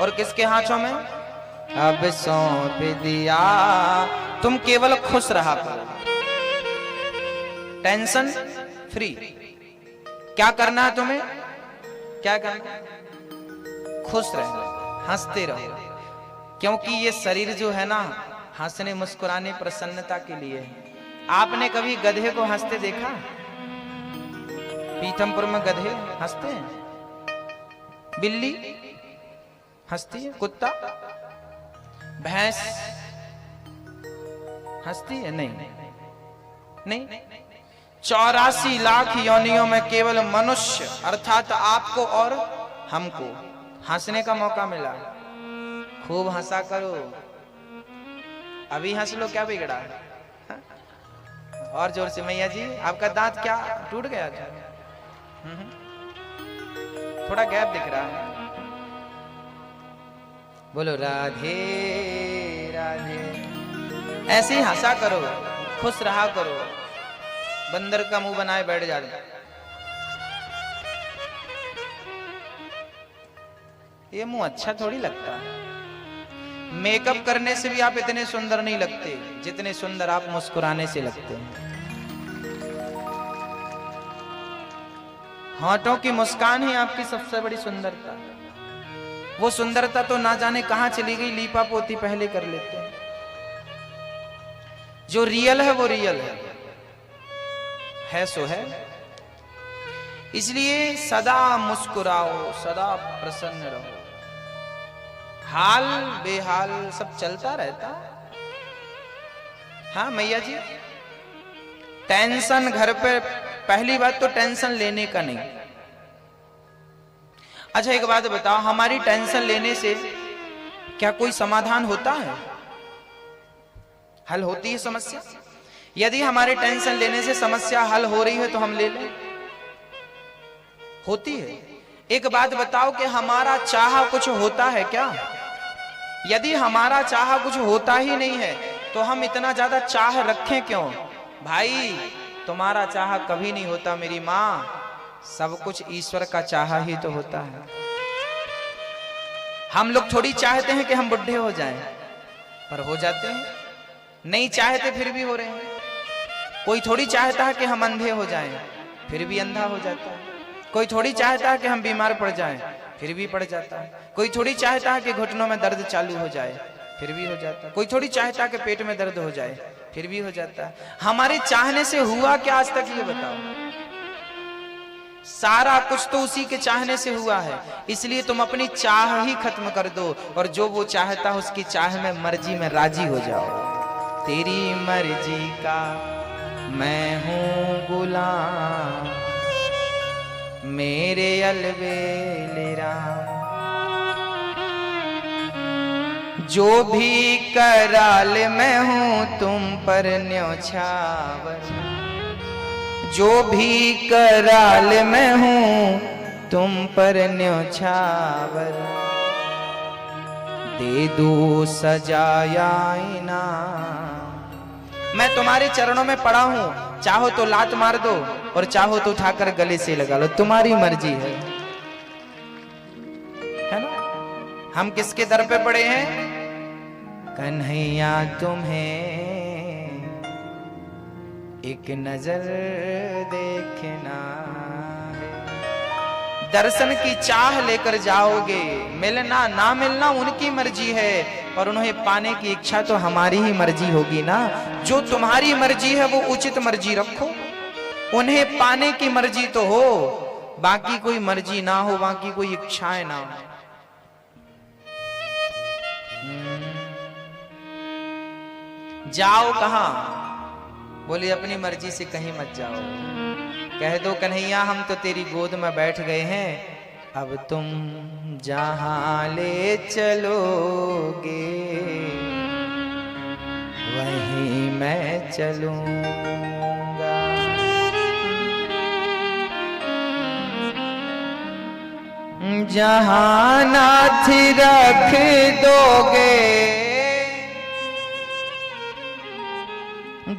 और किसके हाथों में? अब सौंप दिया। तुम केवल खुश रहा करो, टेंशन फ्री। क्या करना है तुम्हें? क्या करना है? खुश रहो, हंसते रहो, क्योंकि ये शरीर जो है ना, हंसने मुस्कुराने प्रसन्नता के लिए है। आपने कभी गधे को हंसते देखा? पीथमपुर में गधे हंसते हैं, बिल्ली हंसती है, कुत्ता, भैंस हंसती है? नहीं नहीं। 84 लाख योनियों में केवल मनुष्य अर्थात आपको और हमको हंसने का मौका मिला। खूब हंसा करो, अभी हंस लो, क्या बिगड़ा है? और जोर से। मैया जी आपका दांत क्या टूट गया था? थोड़ा गैप दिख रहा है। बोलो राधे राधे। ऐसे ही हंसा करो, खुश रहा करो। बंदर का मुंह बनाए बैठ जाते, ये मुंह अच्छा थोड़ी लगता है। मेकअप करने से भी आप इतने सुंदर नहीं लगते जितने सुंदर आप मुस्कुराने से लगते हैं। होठों की मुस्कान ही आपकी सबसे बड़ी सुंदरता। वो सुंदरता तो ना जाने कहां चली गई, लीपा पोती पहले कर लेते हैं। जो रियल है वो रियल है सो है। इसलिए सदा मुस्कुराओ, सदा प्रसन्न रहो। हाल बेहाल सब चलता रहता है। हाँ मैया जी, टेंशन घर पे, पहली बात तो टेंशन लेने का नहीं। अच्छा एक बात बताओ, हमारी टेंशन लेने से क्या कोई समाधान होता है? हल होती है समस्या? यदि हमारे टेंशन लेने से समस्या हल हो रही है तो हम ले लें, होती है। एक बात बताओ कि हमारा चाहा कुछ होता है क्या? यदि हमारा चाहा कुछ होता ही नहीं है तो हम इतना ज्यादा चाह रखें क्यों? भाई तुम्हारा चाहा कभी नहीं होता मेरी माँ, सब कुछ ईश्वर का चाहा ही तो होता है। हम लोग थोड़ी चाहते हैं कि हम बुढ़े हो जाएं, पर हो जाते हैं। नहीं चाहते फिर भी हो रहे हैं। कोई थोड़ी चाहता है कि हम अंधे हो जाएं, फिर भी अंधा हो जाता है। कोई थोड़ी चाहता है कि हम बीमार पड़ जाएं, फिर भी पड़ जाता है। कोई थोड़ी चाहता है कि घुटनों में दर्द चालू हो जाए, फिर भी हो जाता है। कोई थोड़ी चाहता है कि पेट में दर्द हो जाए, फिर भी हो जाता है। हमारे चाहने से हुआ क्या आज तक, ये बताओ? सारा कुछ तो उसी के चाहने से हुआ है। इसलिए तुम अपनी चाह ही खत्म कर दो और जो वो चाहता है उसकी चाह में, मर्जी में राजी हो जाओ। तेरी मर्जी का मैं हूं गुलाम, मेरे अलबेले राम। जो भी कराल मैं हूं तुम पर न्योछावर, जो भी कराल मैं हूं तुम पर न्योछावर। दे दो सजाया इनाम, मैं तुम्हारे चरणों में पड़ा हूं। चाहो तो लात मार दो और चाहो तो उठाकर गले से लगा लो, तुम्हारी मर्जी है ना? हम किसके दर पे पड़े हैं? कन्हैया तुम्हें एक नजर देखना है। दर्शन की चाह लेकर जाओगे, मिलना ना मिलना उनकी मर्जी है, और उन्हें पाने की इच्छा तो हमारी ही मर्जी होगी ना। जो तुम्हारी मर्जी है वो उचित मर्जी रखो, उन्हें पाने की मर्जी तो हो, बाकी कोई मर्जी ना हो, बाकी कोई इच्छाएं ना हो। जाओ कहां? बोले अपनी मर्जी से कहीं मत जाओ। कह दो कन्हैया हम तो तेरी गोद में बैठ गए हैं, अब तुम जहां ले चलोगे वहीं मैं चलूंगा। जहां नाथ रख दोगे,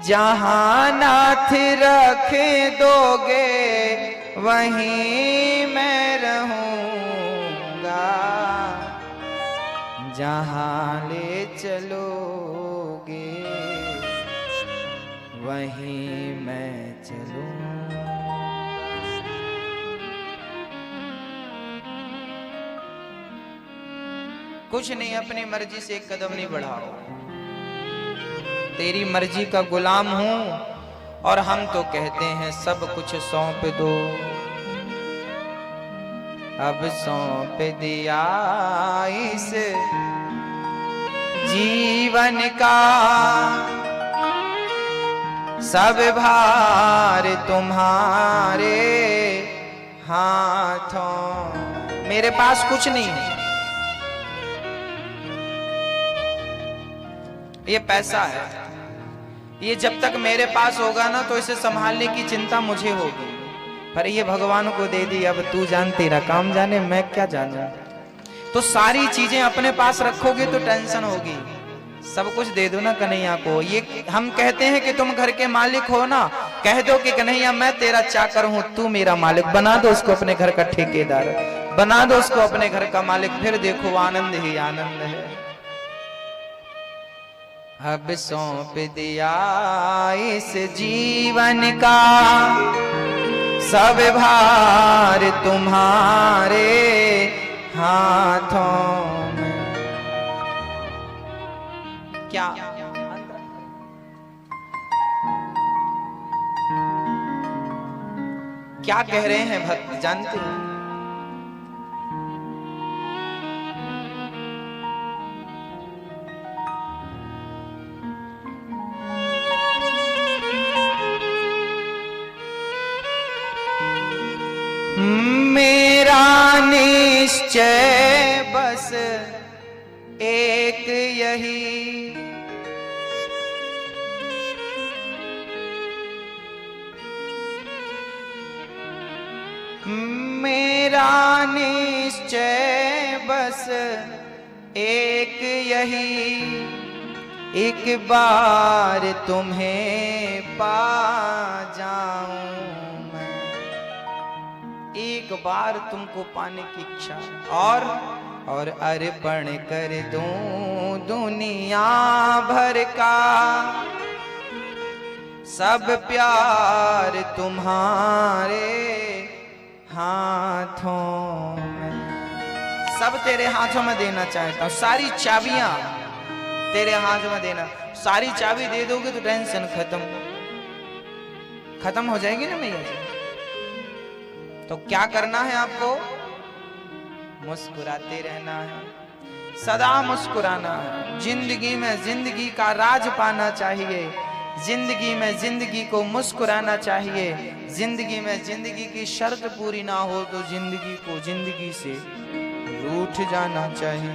जहां नाथ रख दोगे वहीं मैं रहूंगा। जहाँ ले चलोगे वहीं मैं चलूं। कुछ नहीं, अपनी मर्जी से एक कदम नहीं बढ़ाओ। तेरी मर्जी का गुलाम हूं और हम तो कहते हैं सब कुछ सौंप दो। अब सौंप दिया इस जीवन का सब भार तुम्हारे हाथों। मेरे पास कुछ नहीं, ये पैसा है, ये जब तक मेरे पास होगा ना तो इसे संभालने की चिंता मुझे होगी, पर ये भगवान को दे दी। अब तू जान, तेरा काम जाने, मैं क्या जानूं। तो सारी चीजें अपने पास रखोगे तो टेंशन होगी। सब कुछ दे दो ना कन्हैया को। ये हम कहते हैं कि तुम घर के मालिक हो ना, कह दो कि कन्हैया मैं तेरा चाकर हूं, तू मेरा मालिक। बना दो उसको अपने घर का ठेकेदार, बना दो उसको अपने घर का मालिक, फिर देखो आनंद ही आनंद है। अब सौंप दिया इस जीवन का सब भार तुम्हारे हाथों में। क्या क्या कह रहे हैं भक्त जानते हैं? मेरा निश्चय बस एक यही, मेरा निश्चय बस एक यही, एक बार तुम्हें पा जाऊं मैं। एक बार तुमको पाने की इच्छा, और अर्पण कर दूं दुनिया भर का सब प्यार तुम्हारे हाथों में। सब तेरे हाथों में देना चाहता हूं, सारी चाबियां तेरे हाथ में देना। सारी चाबी दे दोगे तो टेंशन खत्म हो जाएगी ना मैया जी। तो क्या करना है आपको? मुस्कुराते रहना है, सदा मुस्कुराना है। जिंदगी में जिंदगी का राज पाना चाहिए, जिंदगी में जिंदगी को मुस्कुराना चाहिए। जिंदगी में जिंदगी की शर्त पूरी ना हो तो जिंदगी को जिंदगी से रूठ जाना चाहिए।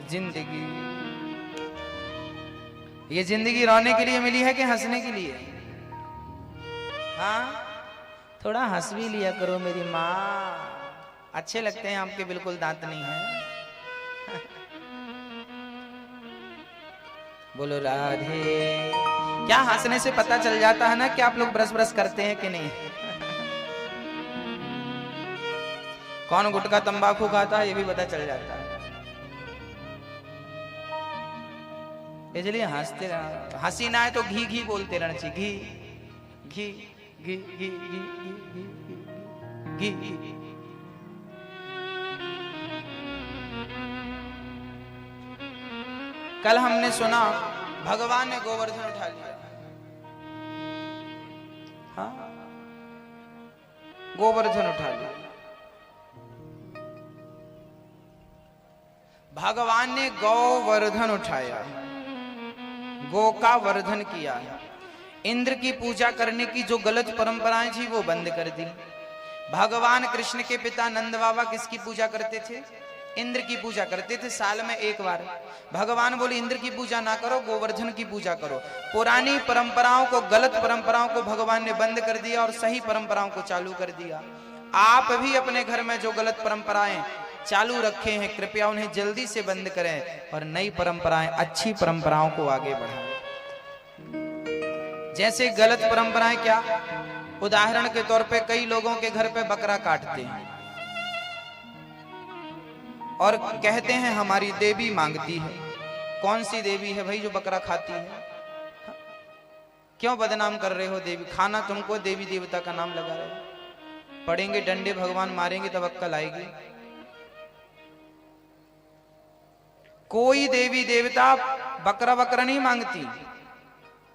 जिंदगी, ये जिंदगी रोने के लिए मिली है कि हंसने के लिए? हाँ, थोड़ा हंस भी लिया करो मेरी माँ, अच्छे लगते हैं आपके, बिल्कुल दांत नहीं है। बोलो राधे। क्या हंसने से पता चल जाता है ना कि आप लोग ब्रश ब्रश करते हैं कि नहीं। कौन गुटखा तंबाकू खाता है ये भी पता चल जाता है। इसलिए हंसते रहना, हंसी ना आए तो घी घी बोलते रहना चाहिए। घी घी घी घी घी घी घी। कल हमने सुना भगवान ने गोवर्धन उठा लिया। हाँ, गोवर्धन उठा लिया। भगवान ने गोवर्धन उठाया, गो का वर्धन किया। इंद्र की पूजा करने की जो गलत परंपराएं थी वो बंद कर दी। भगवान कृष्ण के पिता नंद बाबा किसकी पूजा करते थे? इंद्र की पूजा करते थे, साल में एक बार। भगवान बोले इंद्र की पूजा ना करो, गोवर्धन की पूजा करो। पुरानी परंपराओं को, गलत परंपराओं को भगवान ने बंद कर दिया और सही परंपराओं को चालू कर दिया। आप भी अपने घर में जो गलत परंपराएं चालू रखे हैं, कृपया उन्हें जल्दी से बंद करें और नई परंपराएं, अच्छी परंपराओं को आगे बढ़ाएं। जैसे गलत परंपराएं क्या? उदाहरण के तौर पे कई लोगों के घर पे बकरा काटते हैं। और कहते हैं हमारी देवी मांगती है। कौन सी देवी है भाई जो बकरा खाती है? क्यों बदनाम कर रहे हो देवी? खाना तुमको, देवी देवता का नाम लगा रहे हो। पड़ेंगे डंडे, भगवान मारेंगे तब अक्कल आएगी। कोई देवी देवता बकरा बकरा नहीं मांगती।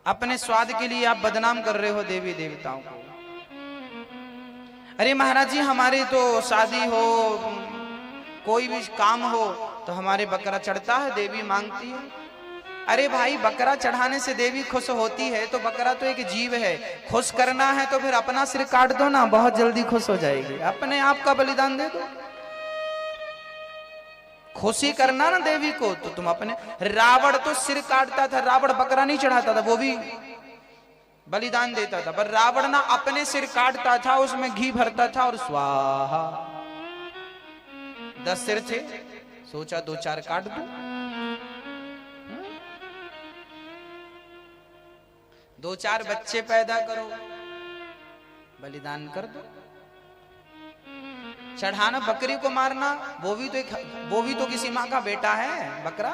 अपने स्वाद के लिए आप बदनाम कर रहे हो देवी देवताओं को। अरे महाराज जी, हमारे तो शादी हो, कोई भी काम हो तो हमारे बकरा चढ़ता है, देवी मांगती है। अरे भाई, बकरा चढ़ाने से देवी खुश होती है तो बकरा तो एक जीव है। खुश करना है तो फिर अपना सिर काट दो ना, बहुत जल्दी खुश हो जाएगी। अपने आप का बलिदान दे दो। खुशी करना ना देवी को तो तुम अपने। रावण तो सिर काटता था, रावण बकरा नहीं चढ़ाता था, वो भी बलिदान देता था। पर रावण ना अपने सिर काटता था, उसमें घी भरता था और स्वाहा। 10 सिर थे, सोचा 2-4 काट दो। 2-4 बच्चे पैदा करो, बलिदान कर दो। चढ़ाना, बकरी को मारना, वो भी तो किसी माँ का बेटा है बकरा।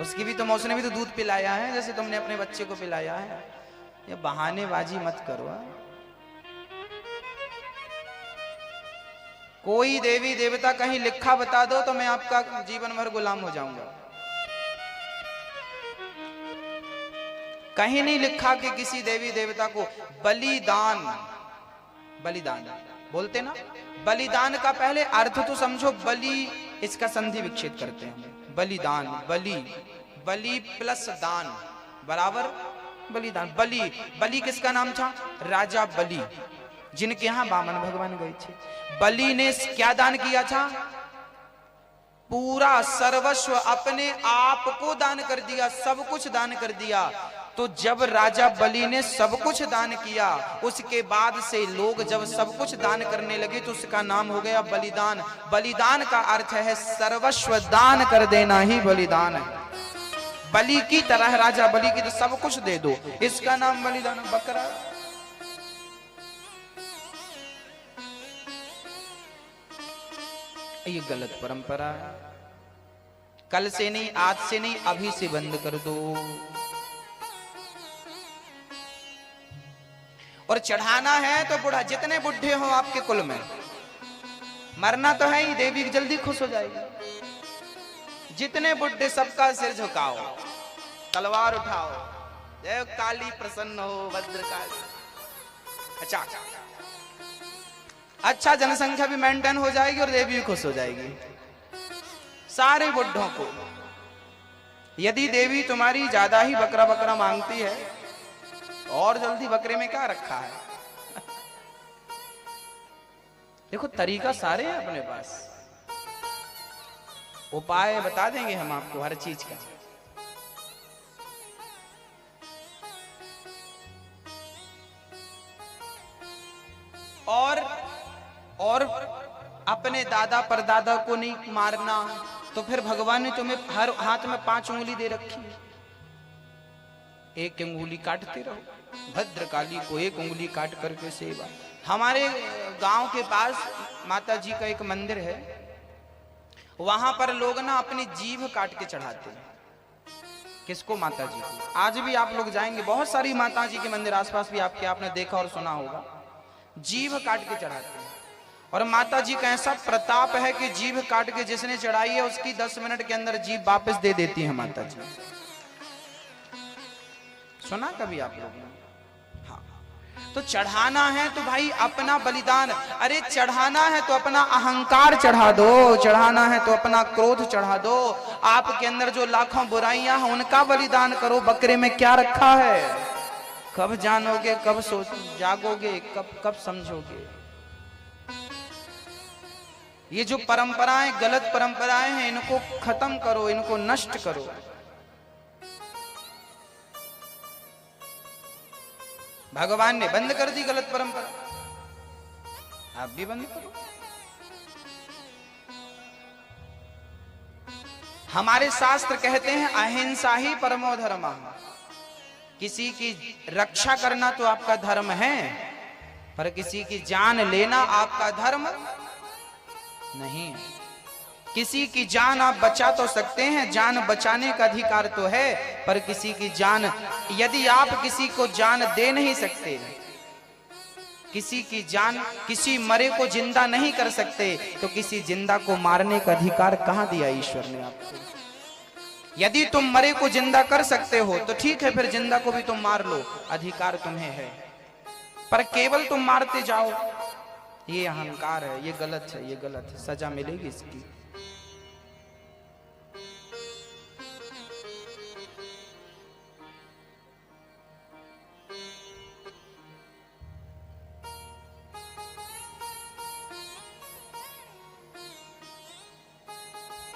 उसकी भी तो, उसने भी तो दूध पिलाया है जैसे तुमने अपने बच्चे को पिलाया है। ये बहानेबाजी मत करो। कोई देवी देवता कहीं लिखा बता दो तो मैं आपका जीवन भर गुलाम हो जाऊंगा। कहीं नहीं लिखा कि किसी देवी देवता को बलिदान बोलते ना। बलिदान का पहले अर्थ तो समझो। बलि, इसका संधि विच्छेद करते हैं। बलिदान, बलि प्लस दान बराबर बलिदान। बलि किसका नाम था? राजा बलि, जिनके यहां वामन भगवान गए थे। बलि ने क्या दान किया था? पूरा सर्वस्व, अपने आप को दान कर दिया, सब कुछ दान कर दिया। तो जब राजा बलि ने सब कुछ दान किया, उसके बाद से लोग जब सब कुछ दान करने लगे तो उसका नाम हो गया बलिदान। बलिदान का अर्थ है सर्वस्व दान कर देना ही बलिदान है। बलि की तरह, राजा बलि की तो सब कुछ दे दो, इसका नाम बलिदान। बकरा ये गलत परंपरा है। कल से नहीं, आज से नहीं, अभी से बंद कर दो। और चढ़ाना है तो बुढ़ा, जितने बुढ़े हो आपके कुल में, मरना तो है ही, देवी जल्दी खुश हो जाएगी। जितने बुढ़े सबका सिर झुकाओ, तलवार उठाओ, जय काली प्रसन्न हो, भद्रकाली। अच्छा जनसंख्या भी मेंटेन हो जाएगी और देवी भी खुश हो जाएगी। सारे बुढ़ों को, यदि देवी तुम्हारी ज्यादा ही बकरा बकरा मांगती है, और जल्दी बकरे में क्या रखा है? देखो तरीका सारे हैं अपने पास, उपाय बता देंगे हम आपको हर चीज का। और अपने दादा परदादा को नहीं मारना, तो फिर भगवान ने तुम्हें हर हाथ में 5 उंगली दे रखी है, एक उंगली काटते रहो। भद्रकाली को 1 उंगली काट करके सेवा। हमारे गांव के पास माता जी का एक मंदिर है, वहां पर लोग ना अपनी जीभ काट के चढ़ाते हैं। किसको? माता जी को। आज भी आप लोग जाएंगे, बहुत सारी माता जी के मंदिर आसपास भी आपने देखा और सुना होगा, जीभ काट के चढ़ाते हैं। और माता जी का ऐसा प्रताप है कि जीभ काट के जिसने चढ़ाई है उसकी 10 मिनट के अंदर जीभ वापस दे देती है माता जी। सुना कभी आप लोगों ने? हाँ। तो चढ़ाना है तो भाई अपना बलिदान। अरे चढ़ाना है तो अपना अहंकार चढ़ा दो, चढ़ाना है तो अपना क्रोध चढ़ा दो। आपके अंदर जो लाखों बुराइयां हैं उनका बलिदान करो। बकरे में क्या रखा है? कब जानोगे, कब जागोगे, कब समझोगे? ये जो परंपराएं, गलत परंपराएं हैं, इनको खत्म करो, इनको नष्ट करो। भगवान ने बंद कर दी गलत परंपरा, आप भी बंद करो। हमारे शास्त्र कहते हैं अहिंसा ही परमो धर्मः। किसी की रक्षा करना तो आपका धर्म है, पर किसी की जान लेना आपका धर्म नहीं है। किसी की जान आप बचा तो सकते हैं, जान बचाने का अधिकार तो है, पर किसी की जान, यदि आप किसी को जान दे नहीं सकते, किसी की जान, किसी मरे को जिंदा नहीं कर सकते, तो किसी जिंदा को मारने का अधिकार कहां दिया ईश्वर ने आपको? यदि तुम मरे को जिंदा कर सकते हो तो ठीक है, फिर जिंदा को भी तुम मार लो, अधिकार तुम्हें है। पर केवल तुम मारते जाओ, ये अहंकार है, ये गलत है, ये गलत है, सजा मिलेगी इसकी।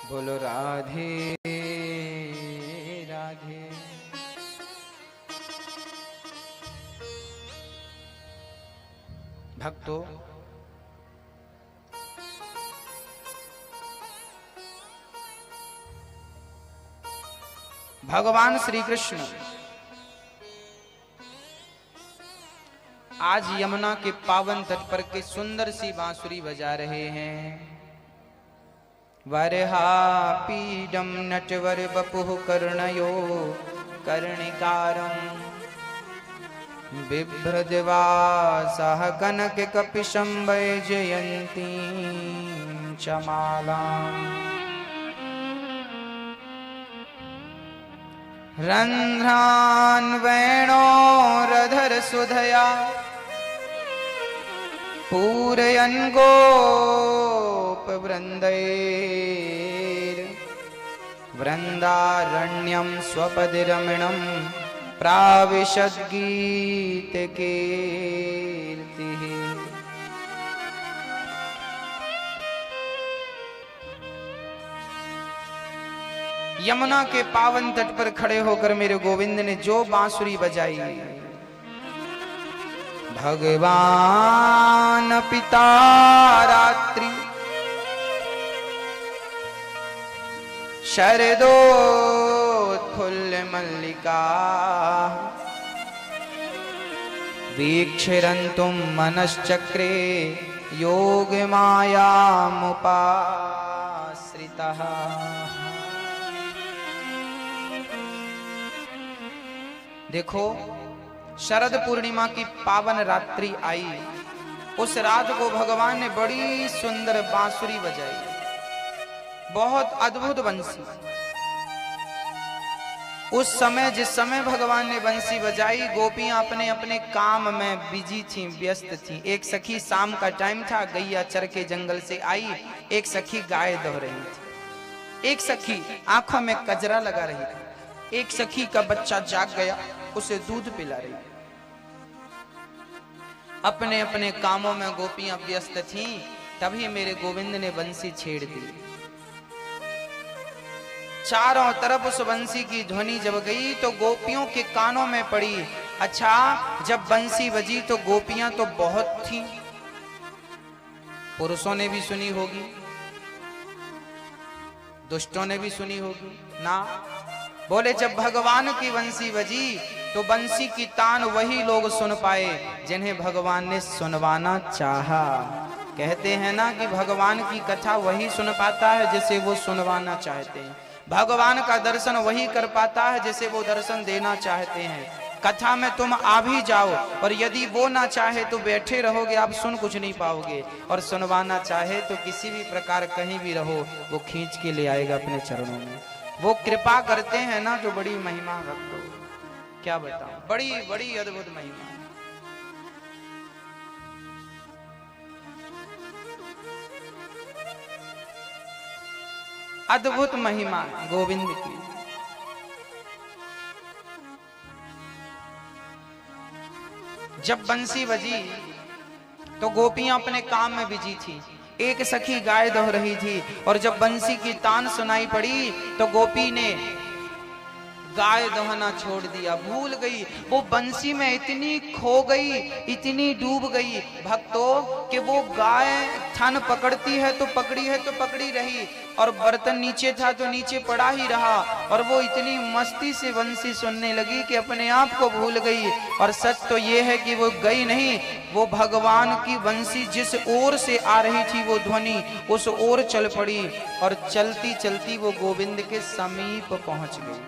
बोलो राधे राधे। भक्तों, भगवान श्री कृष्ण आज यमुना के पावन तट पर के सुंदर सी बांसुरी बजा रहे हैं। वरहा पीडम नटवर बपुः कर्णयो कर्णिकारं बिभ्रद्वासः कनक कपिशं वैजयन्तीं च मालाम् रन्ध्रान् वेणोरधर सुधया पूरयन् गोपवृन्दैर् वृन्दारण्यं स्वपदिरमणं प्राविशद्गीतकीर्तिः। यमुना के पावन तट पर खड़े होकर मेरे गोविंद ने जो बांसुरी बजाई, भगवान पिता रात्रि शरदोत्फुल्ल मल्लिका वीक्षरन्तुं मनश्चक्रे योगमायामुपाश्रितः। देखो, शरद पूर्णिमा की पावन रात्रि आई, उस रात को भगवान ने बड़ी सुंदर बांसुरी बजाई, बहुत अद्भुत बंसी। उस समय, जिस समय भगवान ने बंसी बजाई, गोपियां अपने अपने काम में बिजी थीं, व्यस्त थीं। एक सखी, शाम का टाइम था, गैया चर के जंगल से आई, एक सखी गाय दो रही थी, एक सखी आंखों में कजरा लगा रही थी, एक सखी का बच्चा जाग गया, उसे दूध पिला रही। अपने अपने कामों में गोपियां व्यस्त थीं, तभी मेरे गोविंद ने बंसी छेड़ दी। चारों तरफ उस बंसी की ध्वनि जब गई तो गोपियों के कानों में पड़ी। अच्छा, जब बंसी बजी तो गोपियां तो बहुत थीं, पुरुषों ने भी सुनी होगी, दुष्टों ने भी सुनी होगी ना। बोले, जब भगवान की बंसी बजी तो बंसी की तान वही लोग सुन पाए जिन्हें भगवान ने सुनवाना चाहा। कहते हैं ना कि भगवान की कथा वही सुन पाता है जिसे वो सुनवाना चाहते हैं, भगवान का दर्शन वही कर पाता है जिसे वो दर्शन देना चाहते हैं। कथा में तुम आ भी जाओ और यदि वो ना चाहे तो बैठे रहोगे, आप सुन कुछ नहीं पाओगे, और सुनवाना चाहे तो किसी भी प्रकार कहीं भी रहो, वो खींच के ले आएगा अपने चरणों में। वो कृपा करते हैं ना, जो बड़ी महिमा रखो, क्या बताऊं, बड़ी बड़ी अद्भुत महिमा। अद्भुत महिमा गोविंद की। जब बंसी बजी तो गोपियां अपने काम में बिजी थी, एक सखी गाय दोह रही थी, और जब बंसी की तान सुनाई पड़ी तो गोपी ने गाय दोहना छोड़ दिया, भूल गई। वो बंसी में इतनी खो गई, इतनी डूब गई भक्तों कि वो गाय थन पकड़ती है तो पकड़ी है तो पकड़ी रही, और बर्तन नीचे था तो नीचे पड़ा ही रहा, और वो इतनी मस्ती से बंसी सुनने लगी कि अपने आप को भूल गई। और सच तो ये है कि वो गई नहीं, वो भगवान की बंसी जिस ओर से आ रही थी वो ध्वनि उस ओर चल पड़ी, और चलती चलती वो गोविंद के समीप पहुंच गई।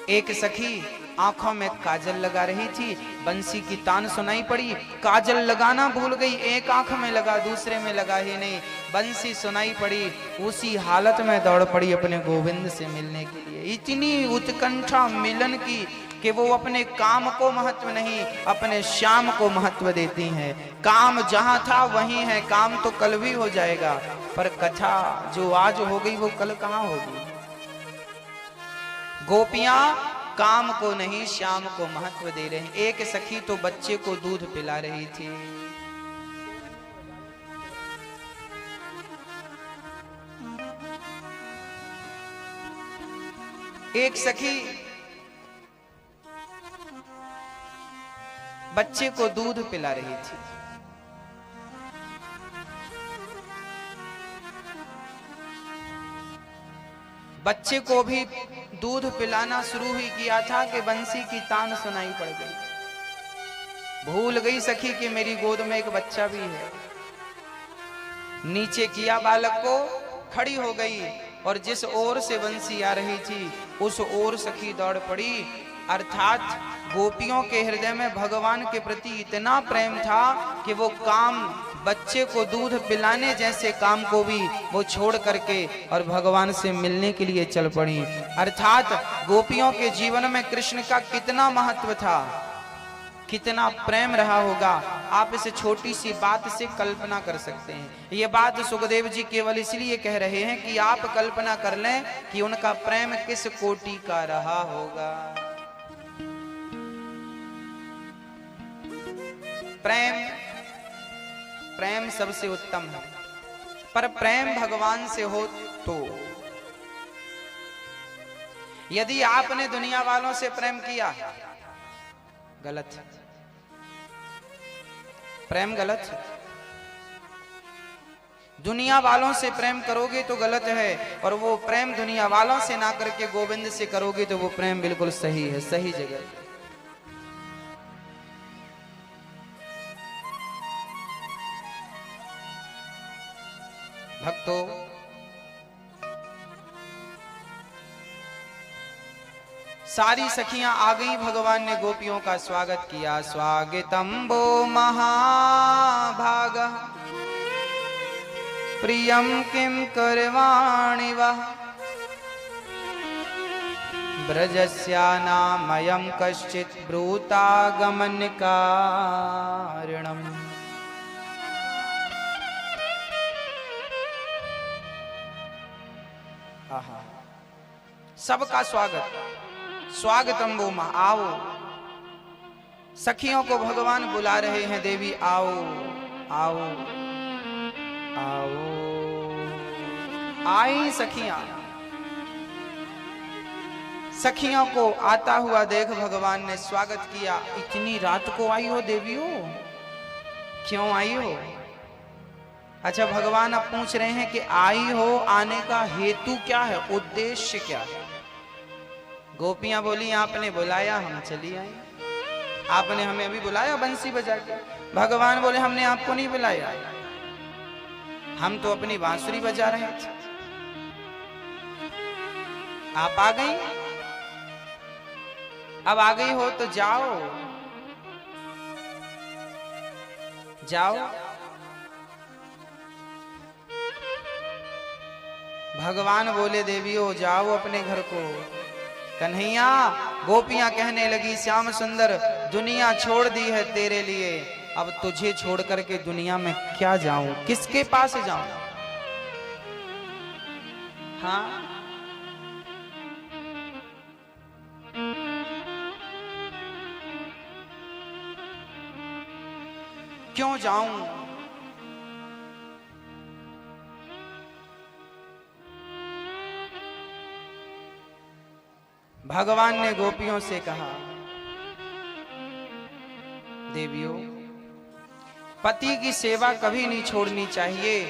एक सखी आंखों में काजल लगा रही थी, बंसी की तान सुनाई पड़ी, काजल लगाना भूल गई, एक आंख में लगा दूसरे में लगा ही नहीं, बंसी सुनाई पड़ी, उसी हालत में दौड़ पड़ी अपने गोविंद से मिलने के लिए। इतनी उत्कंठा मिलन की कि वो अपने काम को महत्व नहीं, अपने श्याम को महत्व देती हैं। काम जहां था वहीं है, काम तो कल भी हो जाएगा, पर कथा जो आज हो गई वो कल कहां होगी। गोपियां काम को नहीं श्याम को महत्व दे रहे हैं। एक सखी तो बच्चे को दूध पिला रही थी, एक सखी बच्चे को दूध पिला रही थी। बच्चे को भी दूध पिलाना शुरू ही किया था कि बंसी की तान सुनाई पड़ गई। भूल गई सखी कि मेरी गोद में एक बच्चा भी है। नीचे किया बालक को, खड़ी हो गई, और जिस ओर से बंसी आ रही थी उस ओर सखी दौड़ पड़ी। अर्थात गोपियों के हृदय में भगवान के प्रति इतना प्रेम था कि वो काम, बच्चे को दूध पिलाने जैसे काम को भी वो छोड़ करके और भगवान से मिलने के लिए चल पड़ी। अर्थात गोपियों के जीवन में कृष्ण का कितना महत्व था, कितना प्रेम रहा होगा, आप इस छोटी सी बात से कल्पना कर सकते हैं। ये बात सुखदेव जी केवल इसलिए कह रहे हैं कि आप कल्पना कर लें कि उनका प्रेम किस कोटि का रहा होगा। प्रेम प्रेम सबसे उत्तम है, पर प्रेम भगवान से हो तो। यदि आपने दुनिया वालों से प्रेम किया, गलत है, प्रेम गलत है। दुनिया वालों से प्रेम करोगे तो गलत है, और वो प्रेम दुनिया वालों से ना करके गोविंद से करोगे तो वो प्रेम बिल्कुल सही है, सही जगह। भक्तों, सारी सखियां आ गई, भगवान ने गोपियों का स्वागत किया। स्वागतम वो महाभाग प्रियम किम करवाणि वः ब्रजस्यानामयं कश्चित् ब्रूतागमन कारणम्। सबका स्वागत, स्वागतम वो मां, आओ। सखियों को भगवान बुला रहे हैं, देवी आओ आओ आओ। आई सखियां, सखियों को आता हुआ देख भगवान ने स्वागत किया। इतनी रात को आई हो देवियों, क्यों आई हो? अच्छा, भगवान अब पूछ रहे हैं कि आई हो, आने का हेतु क्या है, उद्देश्य क्या है? गोपियां बोली आपने बुलाया, हम चली आई। आपने हमें अभी बुलाया बंसी बजा के। भगवान बोले हमने आपको नहीं बुलाया, हम तो अपनी बांसुरी बजा रहे थे। आप आ गई, अब आ गई हो तो जाओ जाओ। भगवान बोले देवियों जाओ अपने घर को। कन्हैया, गोपियां कहने लगी श्याम सुंदर दुनिया छोड़ दी है तेरे लिए, अब तुझे छोड़ करके दुनिया में क्या जाऊं, किसके पास जाऊं? हाँ, क्यों जाऊं? भगवान ने गोपियों से कहा, देवियों, पति की सेवा कभी नहीं छोड़नी चाहिए।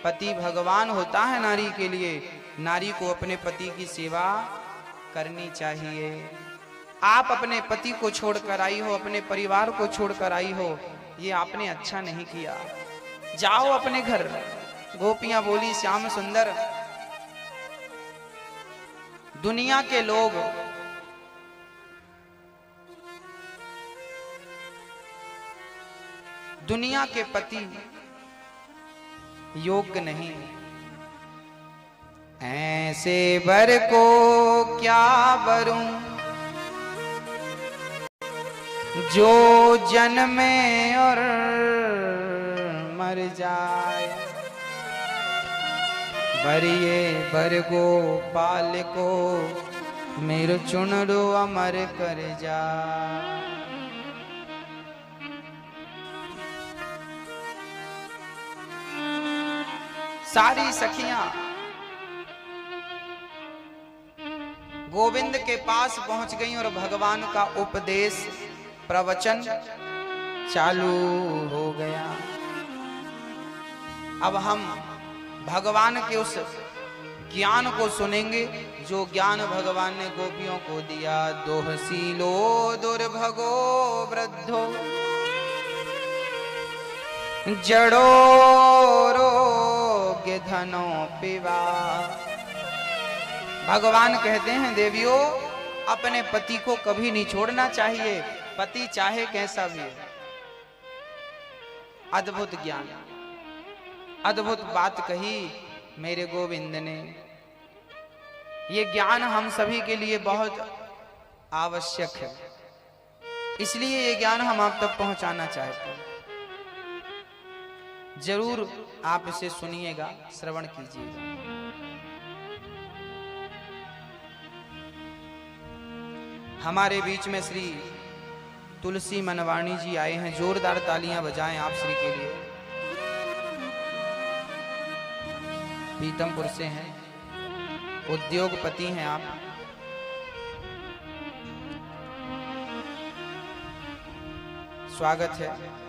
पति भगवान होता है नारी के लिए। नारी को अपने पति की सेवा करनी चाहिए। आप अपने पति को छोड़कर आई हो, अपने परिवार को छोड़कर आई हो, ये आपने अच्छा नहीं किया। जाओ अपने घर। गोपियां बोली, श्याम सुंदर, दुनिया के लोग दुनिया के पति योग्य नहीं। ऐसे वर को क्या वरूं जो जन्मे और मर जाए। बरिए बर गोपाल को मेरे चुनरो अमर कर जा। सारी सखियां गोविंद के पास पहुंच गईं और भगवान का उपदेश प्रवचन चालू हो गया। अब हम भगवान के उस ज्ञान को सुनेंगे जो ज्ञान भगवान ने गोपियों को दिया। दोहसीलो दुर्भगो वृद्धो जड़ो रोग्य धनो पिवा। भगवान कहते हैं, देवियों, अपने पति को कभी नहीं छोड़ना चाहिए, पति चाहे कैसा भी हो। अद्भुत ज्ञान, अद्भुत बात कही मेरे गोविंद ने। ये ज्ञान हम सभी के लिए बहुत आवश्यक है, इसलिए ये ज्ञान हम आप तक पहुंचाना चाहते हैं। जरूर आप इसे सुनिएगा, श्रवण कीजिएगा। हमारे बीच में श्री तुलसी मनवाणी जी आए हैं। जोरदार तालियां बजाएं आप श्री के लिए। पीतमपुर से हैं, उद्योगपति हैं आप। स्वागत है।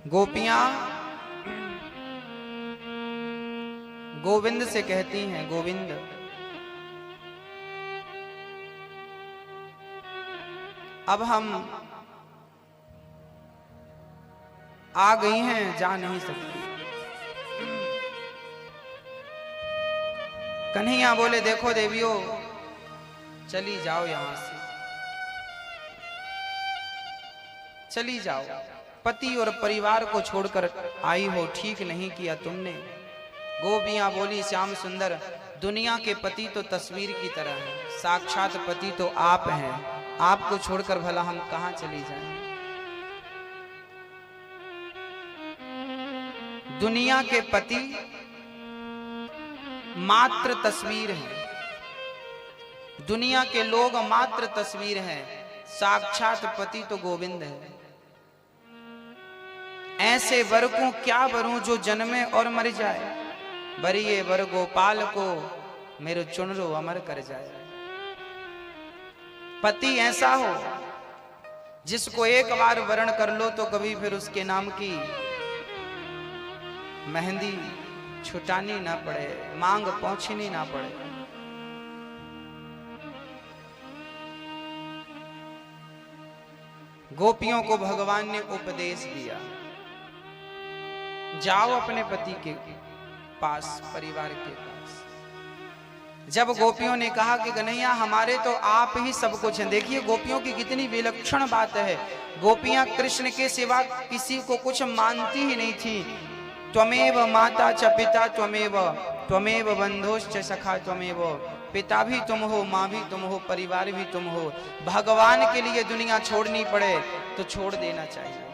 गोपियां गोविंद से कहती हैं, गोविंद, अब हम आ गई हैं, जा नहीं सकती। कन्हैया बोले, देखो देवियों, चली जाओ यहां से, चली जाओ। पति और परिवार को छोड़कर आई हो, ठीक नहीं किया तुमने। गोपियां बोली, श्याम सुंदर, दुनिया के पति तो तस्वीर की तरह है, साक्षात पति तो आप हैं। आपको छोड़कर भला हम कहां चली जाएं। दुनिया के पति मात्र तस्वीर हैं, दुनिया के लोग मात्र तस्वीर हैं, साक्षात पति तो गोविंद है। ऐसे वर को क्या वरूं जो जन्मे और मर जाए, बरिए वर गोपाल को मेरो चुनरो अमर कर जाए। पति ऐसा हो जिसको एक बार वरण कर लो तो कभी फिर उसके नाम की मेहंदी छुटानी ना पड़े, मांग पहुंचनी ना पड़े। गोपियों को भगवान ने उपदेश दिया, जाओ अपने पति के पास, परिवार के पास। जब गोपियों ने कहा कि कन्हैया हमारे तो आप ही सब कुछ हैं। देखिए गोपियों की कितनी विलक्षण बात है। गोपियां कृष्ण के सिवा किसी को कुछ मानती ही नहीं थी। त्वमेव माता च पिता त्वमेव बंधुश्च सखा त्वमेव, पिता भी तुम हो, माँ भी तुम हो, परिवार भी तुम हो। भगवान के लिए दुनिया छोड़नी पड़े तो छोड़ देना चाहिए।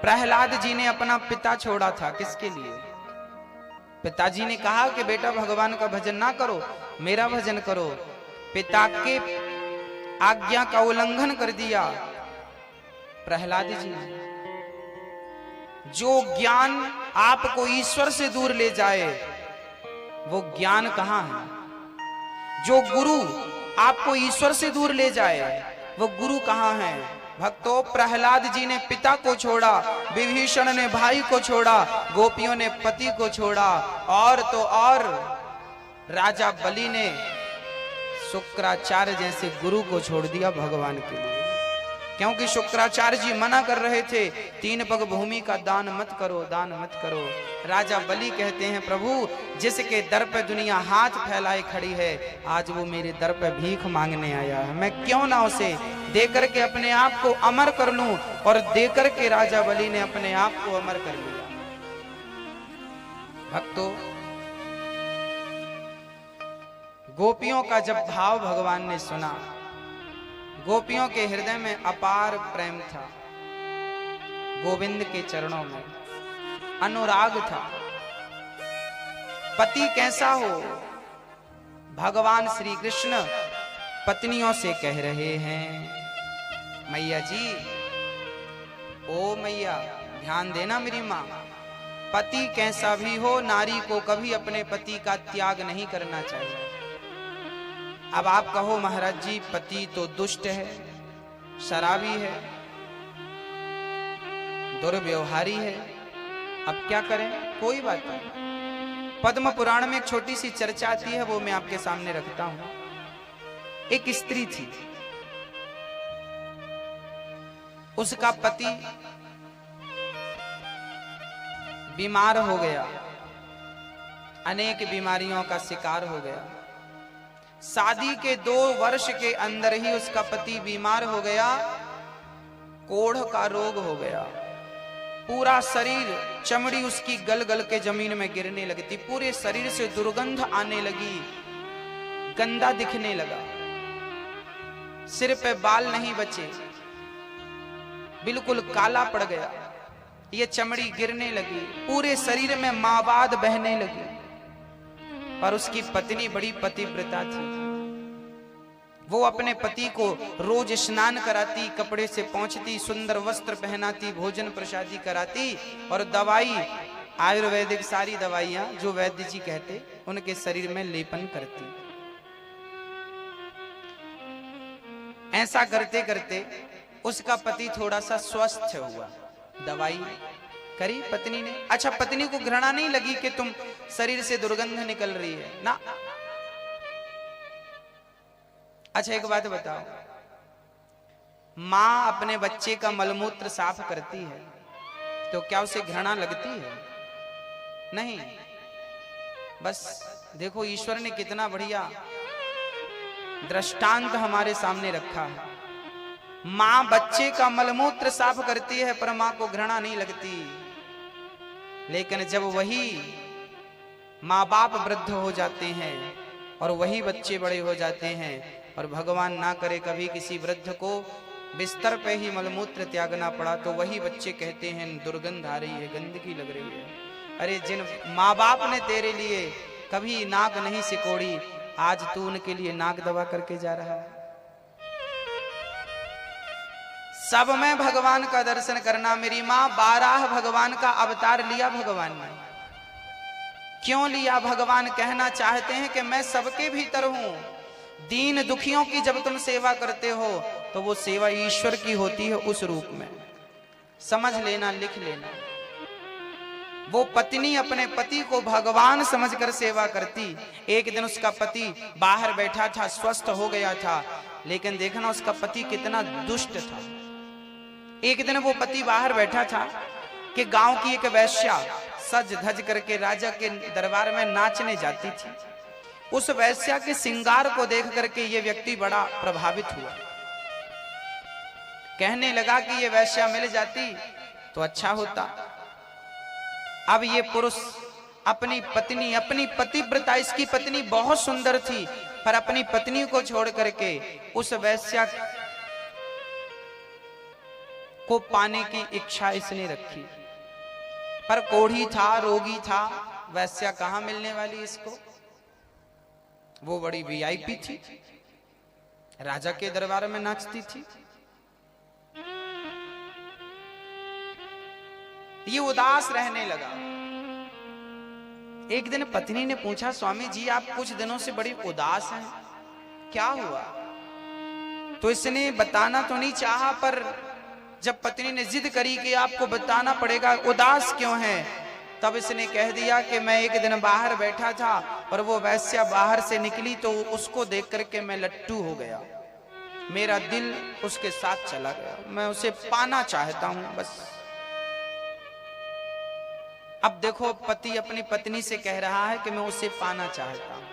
प्रहलाद जी ने अपना पिता छोड़ा था, किसके लिए? पिताजी ने कहा कि बेटा भगवान का भजन ना करो, मेरा भजन करो। पिता के आज्ञा का उल्लंघन कर दिया प्रहलाद जी ने। जो ज्ञान आपको ईश्वर से दूर ले जाए वो ज्ञान कहां है? जो गुरु आपको ईश्वर से दूर ले जाए वो गुरु कहां है? भक्तों, प्रहलाद जी ने पिता को छोड़ा, विभीषण ने भाई को छोड़ा, गोपियों ने पति को छोड़ा, और तो और राजा बलि ने शुक्राचार्य जैसे गुरु को छोड़ दिया भगवान के लिए। क्योंकि शुक्राचार्य जी मना कर रहे थे, 3 पग भूमि का दान मत करो, दान मत करो। राजा बलि कहते हैं प्रभु जिसके दर पे दुनिया हाथ फैलाए खड़ी है, आज वो मेरे दर पे भीख मांगने आया है, मैं क्यों ना उसे देकर के अपने आप को अमर कर लूं। और देकर के राजा बलि ने अपने आप को अमर कर लिया। भक्तों, गोपियों का जब भाव भगवान ने सुना, गोपियों के हृदय में अपार प्रेम था, गोविंद के चरणों में अनुराग था। पति कैसा हो? भगवान श्री कृष्ण पत्नियों से कह रहे हैं, मैया जी, ओ मैया ध्यान देना मेरी मां, पति कैसा भी हो नारी को कभी अपने पति का त्याग नहीं करना चाहिए। अब आप कहो महाराज जी पति तो दुष्ट है, शराबी है, दुर्व्यवहारी है, अब क्या करें? कोई बात नहीं, पद्म पुराण में एक छोटी सी चर्चा आती है, वो मैं आपके सामने रखता हूं। एक स्त्री थी, उसका पति बीमार हो गया, अनेक बीमारियों का शिकार हो गया। शादी के 2 वर्ष के अंदर ही उसका पति बीमार हो गया, कोढ़ का रोग हो गया, पूरा शरीर, चमड़ी उसकी गल गल के जमीन में गिरने लगती, पूरे शरीर से दुर्गंध आने लगी, गंदा दिखने लगा, सिर पे बाल नहीं बचे, बिल्कुल काला पड़ गया, ये चमड़ी गिरने लगी, पूरे शरीर में मावाद बहने लगी। पर उसकी पत्नी बड़ी पतिव्रता थी, वो अपने पति को रोज स्नान कराती, कपड़े से पोंछती, सुंदर वस्त्र पहनाती, भोजन प्रसादी कराती, और दवाई, आयुर्वेदिक सारी दवाइयां जो वैद्य जी कहते उनके शरीर में लेपन करती। ऐसा करते करते उसका पति थोड़ा सा स्वस्थ हुआ, दवाई करी पत्नी ने। अच्छा, पत्नी को घृणा नहीं लगी कि तुम शरीर से दुर्गंध निकल रही है ना? अच्छा एक बात बताओ, मां अपने बच्चे का मलमूत्र साफ करती है तो क्या उसे घृणा लगती है? नहीं। बस देखो ईश्वर ने कितना बढ़िया दृष्टांत हमारे सामने रखा है। मां बच्चे का मलमूत्र साफ करती है पर मां को घृणा नहीं लगती। लेकिन जब वही माँ बाप वृद्ध हो जाते हैं और वही बच्चे बड़े हो जाते हैं, और भगवान ना करे कभी किसी वृद्ध को बिस्तर पे ही मलमूत्र त्यागना पड़ा तो वही बच्चे कहते हैं दुर्गंध आ रही है, गंदगी लग रही है। अरे जिन माँ बाप ने तेरे लिए कभी नाक नहीं सिकोड़ी, आज तू उनके लिए नाक दबा करके जा रहा है। सब में भगवान का दर्शन करना। मेरी माँ 12 भगवान का अवतार लिया भगवान ने। क्यों लिया? भगवान कहना चाहते हैं कि मैं सबके भीतर हूं। दीन दुखियों की जब तुम सेवा करते हो तो वो सेवा ईश्वर की होती है उस रूप में। समझ लेना, लिख लेना। वो पत्नी अपने पति को भगवान समझकर सेवा करती। एक दिन उसका पति बाहर बैठा था, स्वस्थ हो गया था, लेकिन देखना उसका पति कितना दुष्ट था। एक दिन वो पति बाहर बैठा था कि गांव की एक वैश्या सज धज करके राजा के दरबार में नाचने जाती थी। उस वैश्या के श्रृंगार को देख करके ये व्यक्ति बड़ा प्रभावित हुआ। कहने लगा कि ये वैश्या मिल जाती तो अच्छा होता। अब ये पुरुष अपनी पत्नी, अपनी पतिव्रता, इसकी पत्नी बहुत सुंदर थी, पर अपनी पत्नी को छोड़ करके उस वैश्या को पाने की इच्छा इसने रखी। पर कोढ़ी था, रोगी था, वैश्या कहां मिलने वाली इसको। वो बड़ी वीआईपी थी, राजा के दरबार में नाचती थी। ये उदास रहने लगा। एक दिन पत्नी ने पूछा, स्वामी जी आप कुछ दिनों से बड़ी उदास हैं, क्या हुआ? तो इसने बताना तो नहीं चाहा, पर जब पत्नी ने जिद करी कि आपको बताना पड़ेगा उदास क्यों है, तब इसने कह दिया कि मैं एक दिन बाहर बैठा था और वो वैश्या बाहर से निकली तो उसको देख करके मैं लट्टू हो गया। मेरा दिल उसके साथ चला गया, मैं उसे पाना चाहता हूं बस। अब देखो पति अपनी पत्नी से कह रहा है कि मैं उसे पाना चाहता हूं।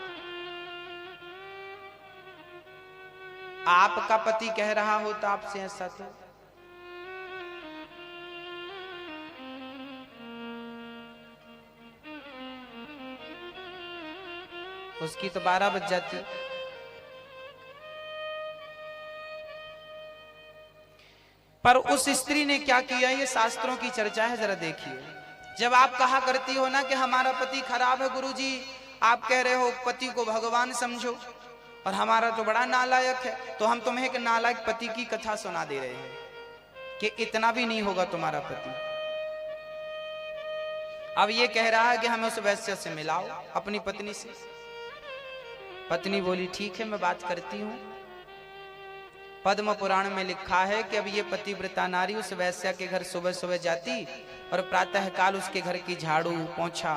आपका पति कह रहा होता आपसे ऐसा तो उसकी तो 12 बज जाती। पर उस स्त्री ने क्या किया, ये शास्त्रों की चर्चा है, जरा देखिए। जब आप कहा करती हो ना कि हमारा पति खराब है गुरुजी, आप कह रहे हो पति को भगवान समझो और हमारा तो बड़ा नालायक है, तो हम तुम्हें एक नालायक पति की कथा सुना दे रहे हैं कि इतना भी नहीं होगा तुम्हारा पति। अब ये कह रहा है कि हमें उस वैश्य से मिलाओ, अपनी पत्नी से। पत्नी बोली ठीक है मैं बात करती हूं। पद्म पुराण में लिखा है कि अब ये पतिव्रता नारी उस वैश्या के घर सुबह सुबह जाती और प्रातः काल उसके घर की झाड़ू पोंछा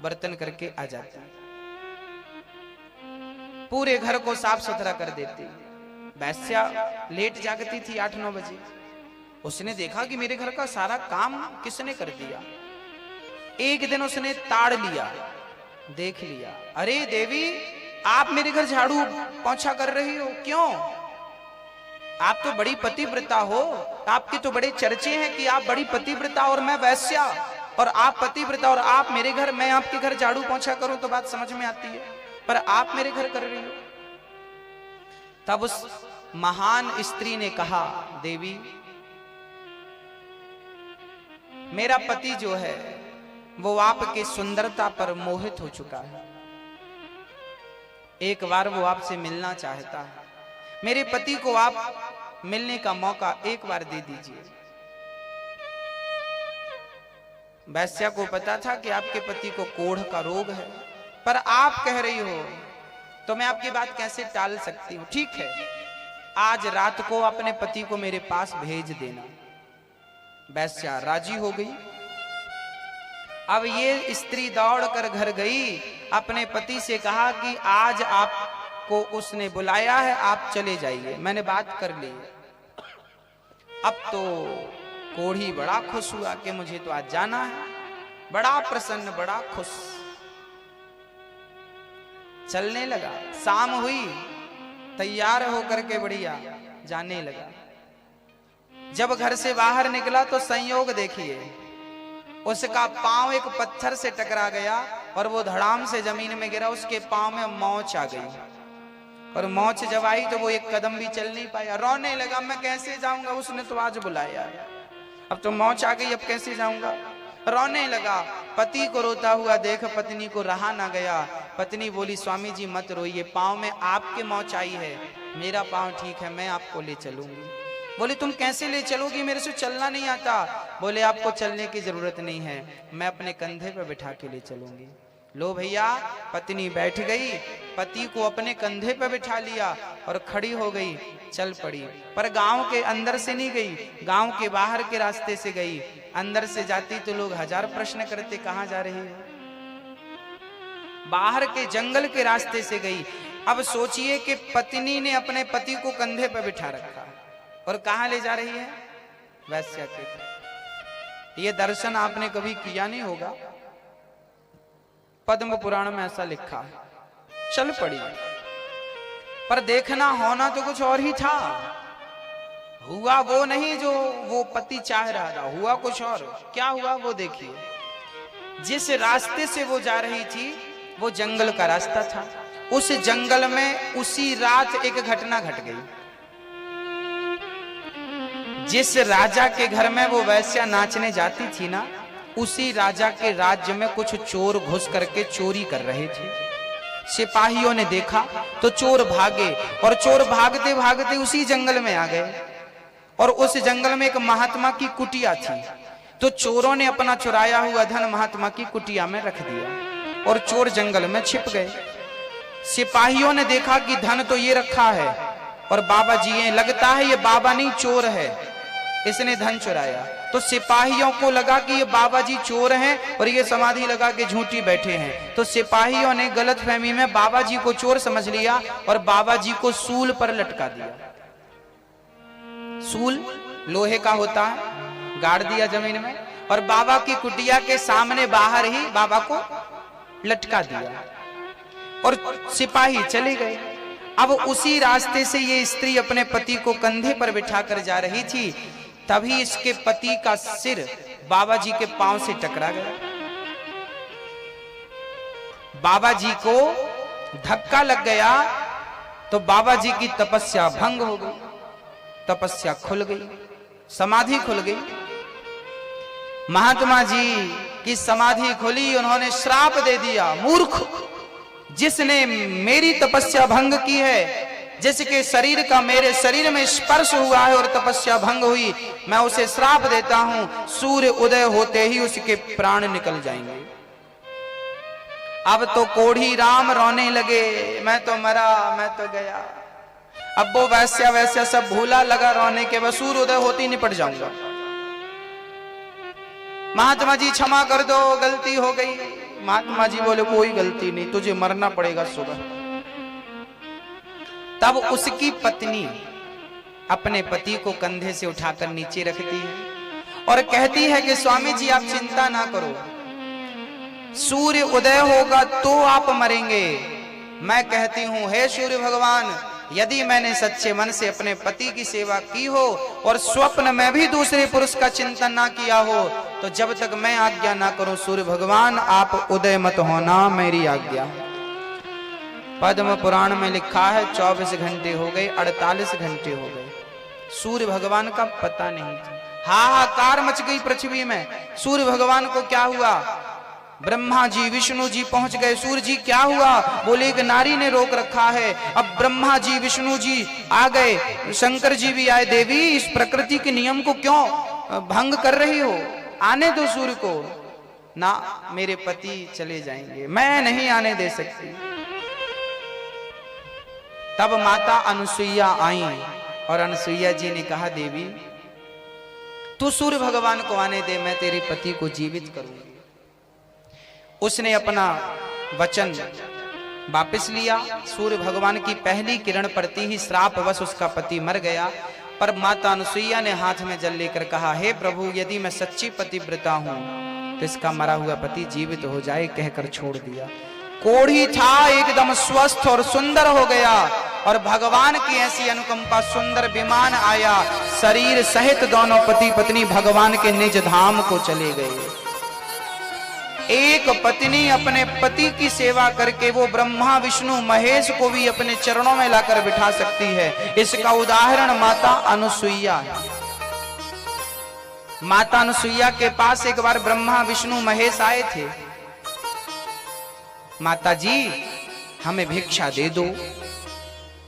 बर्तन करके आ जाती, पूरे घर को साफ सुथरा कर देती। वैश्या लेट जागती थी 8-9 बजे। उसने देखा कि मेरे घर का सारा काम किसने कर दिया। एक दिन उसने ताड़ लिया, देख लिया, अरे देवी आप मेरे घर झाड़ू पोंछा कर रही हो, क्यों? आप तो बड़ी पतिव्रता हो, आपके तो बड़े चर्चे हैं कि आप बड़ी पतिव्रता और मैं वैश्या, और आप पतिव्रता और आप मेरे घर, मैं आपके घर झाड़ू पोंछा करूं तो बात समझ में आती है, पर आप मेरे घर कर रही हो। तब उस महान स्त्री ने कहा, देवी मेरा पति जो है वो आपकी सुंदरता पर मोहित हो चुका है, एक बार वो आपसे मिलना चाहता है। मेरे पति को आप मिलने का मौका एक बार दे दीजिए। वैश्या को पता था कि आपके पति को कोढ़ का रोग है, पर आप कह रही हो तो मैं आपकी बात कैसे टाल सकती हूं। ठीक है आज रात को अपने पति को मेरे पास भेज देना। वैश्या राजी हो गई। अब ये स्त्री दौड़कर घर गई, अपने पति से कहा कि आज आपको उसने बुलाया है, आप चले जाइए, मैंने बात कर ली। अब तो कोढ़ी बड़ा खुश हुआ कि मुझे तो आज जाना है, बड़ा प्रसन्न, बड़ा खुश। चलने लगा, शाम हुई, तैयार होकर के बढ़िया जाने लगा। जब घर से बाहर निकला तो संयोग देखिए, उसका पांव एक पत्थर से टकरा गया और वो धड़ाम से जमीन में गिरा, उसके पांव में मोच आ गई और मौत जब आई तो वो एक कदम भी चल नहीं पाया, रोने लगा, मैं कैसे जाऊंगा, उसने तो आज बुलाया, अब तो मौत आ गई, अब कैसे जाऊंगा। रोने लगा, पति को रोता हुआ देख पत्नी को रहा ना गया। पत्नी बोली, स्वामी जी मत रोइए, पाँव में आपके मौत आई है, मेरा पाँव ठीक है, मैं आपको ले चलूंगी। बोले, तुम कैसे ले चलोगी, मेरे से चलना नहीं आता। बोले, आपको चलने की जरूरत नहीं है, मैं अपने कंधे पर बिठा के ले चलूंगी। लो भैया, पत्नी बैठ गई, पति को अपने कंधे पर बिठा लिया और खड़ी हो गई, चल पड़ी। पर गांव के अंदर से नहीं गई, गांव के बाहर के रास्ते से गई। अंदर से जाती तो लोग हजार प्रश्न करते, कहां जा रही हो। बाहर के जंगल के रास्ते से गई। अब सोचिए कि पत्नी ने अपने पति को कंधे पर बिठा रखा और कहां ले जा रही है, वैश्या के। ये दर्शन आपने कभी किया नहीं होगा, पद्म पुराण में ऐसा लिखा है। चल पड़ी, पर देखना होना तो कुछ और ही था। हुआ वो नहीं जो वो पति चाह रहा था, हुआ कुछ और। क्या हुआ वो देखिए। जिस रास्ते से वो जा रही थी वो जंगल का रास्ता था। उस जंगल में उसी रात एक घटना घट गई। जिस राजा के घर में वो वैश्या नाचने जाती थी ना, उसी राजा के राज्य में कुछ चोर घुस करके चोरी कर रहे थे। सिपाहियों ने देखा तो चोर भागे, और चोर भागते भागते उसी जंगल में आ गए। और उस जंगल में एक महात्मा की कुटिया थी, तो चोरों ने अपना चुराया हुआ धन महात्मा की कुटिया में रख दिया और चोर जंगल में छिप गए। सिपाहियों ने देखा कि धन तो ये रखा है और बाबा जी हैं, लगता है ये बाबा नहीं चोर है, इसने धन चुराया। तो सिपाहियों को लगा कि ये बाबा जी चोर हैं और ये समाधि लगा के झूठी बैठे हैं। तो सिपाहियों ने गलतफहमी में बाबा जी को चोर समझ लिया और बाबा जी को सूल पर लटका दिया। सूल लोहे का होता है, गाड़ दिया जमीन में और बाबा की कुटिया के सामने बाहर ही बाबा को लटका दिया और सिपाही चले गए। अब उसी रास्ते से ये स्त्री अपने पति को कंधे पर बिठाकर जा रही थी, तभी इसके पति का सिर बाबा जी के पांव से टकरा गया। बाबा जी को धक्का लग गया तो बाबा जी की तपस्या भंग हो गई, तपस्या खुल गई, समाधि खुल गई। महात्मा जी की समाधि खुली, उन्होंने श्राप दे दिया, मूर्ख, जिसने मेरी तपस्या भंग की है, जिसके शरीर का मेरे शरीर में स्पर्श हुआ है और तपस्या भंग हुई, मैं उसे श्राप देता हूं, सूर्य उदय होते ही उसके प्राण निकल जाएंगे। अब तो कोढ़ी राम रोने लगे, मैं तो मरा, मैं तो गया। अब वो वैश्या वैश्या सब भूला, लगा रोने के, बस सूर्य उदय होते ही निपट जाऊंगा। महात्मा जी क्षमा कर दो, गलती हो गई। महात्मा जी बोले, कोई गलती नहीं, तुझे मरना पड़ेगा सुबह। तब उसकी पत्नी अपने पति को कंधे से उठाकर नीचे रखती है और कहती है कि स्वामी जी आप चिंता ना करो, सूर्य उदय होगा तो आप मरेंगे। मैं कहती हूं, हे सूर्य भगवान, यदि मैंने सच्चे मन से अपने पति की सेवा की हो और स्वप्न में भी दूसरे पुरुष का चिंतन ना किया हो, तो जब तक मैं आज्ञा ना करूं, सूर्य भगवान आप उदय मत होना, मेरी आज्ञा। पद्म पुराण में लिखा है 24 घंटे हो गए, 48 घंटे हो गए, सूर्य भगवान का पता नहीं था। हाहाकार मच गई पृथ्वी में। सूर्य भगवान को क्या हुआ? ब्रह्मा जी विष्णु जी पहुंच गए। सूर्य जी क्या हुआ? बोले एक नारी ने रोक रखा है। अब ब्रह्मा जी विष्णु जी आ गए, शंकर जी भी आए, देवी इस प्रकृति के नियम को क्यों भंग कर रही हो, आने दो सूर्य को। ना, मेरे पति चले जाएंगे, मैं नहीं आने दे सकती। तब माता अनुसुईया आई और अनुसुईया जी ने कहा, देवी तू सूर्य भगवान को आने दे, मैं तेरे पति को जीवित करूंगी। उसने अपना वचन वापस लिया। सूर्य भगवान की पहली किरण पड़ती ही श्रापवश उसका पति मर गया। पर माता अनुसुईया ने हाथ में जल लेकर कहा, हे प्रभु, यदि मैं सच्ची पतिव्रता हूं तो इसका मरा हुआ पति जीवित हो जाए, कहकर छोड़ दिया। कोढ़ी था एकदम स्वस्थ और सुंदर हो गया और भगवान की ऐसी अनुकंपा, सुंदर विमान आया, शरीर सहित दोनों पति पत्नी भगवान के निज धाम को चले गए। एक पत्नी अपने पति की सेवा करके वो ब्रह्मा विष्णु महेश को भी अपने चरणों में लाकर बिठा सकती है। इसका उदाहरण माता अनुसुईया है। माता अनुसुईया के पास एक बार ब्रह्मा विष्णु महेश आए थे। माता जी हमें भिक्षा दे दो।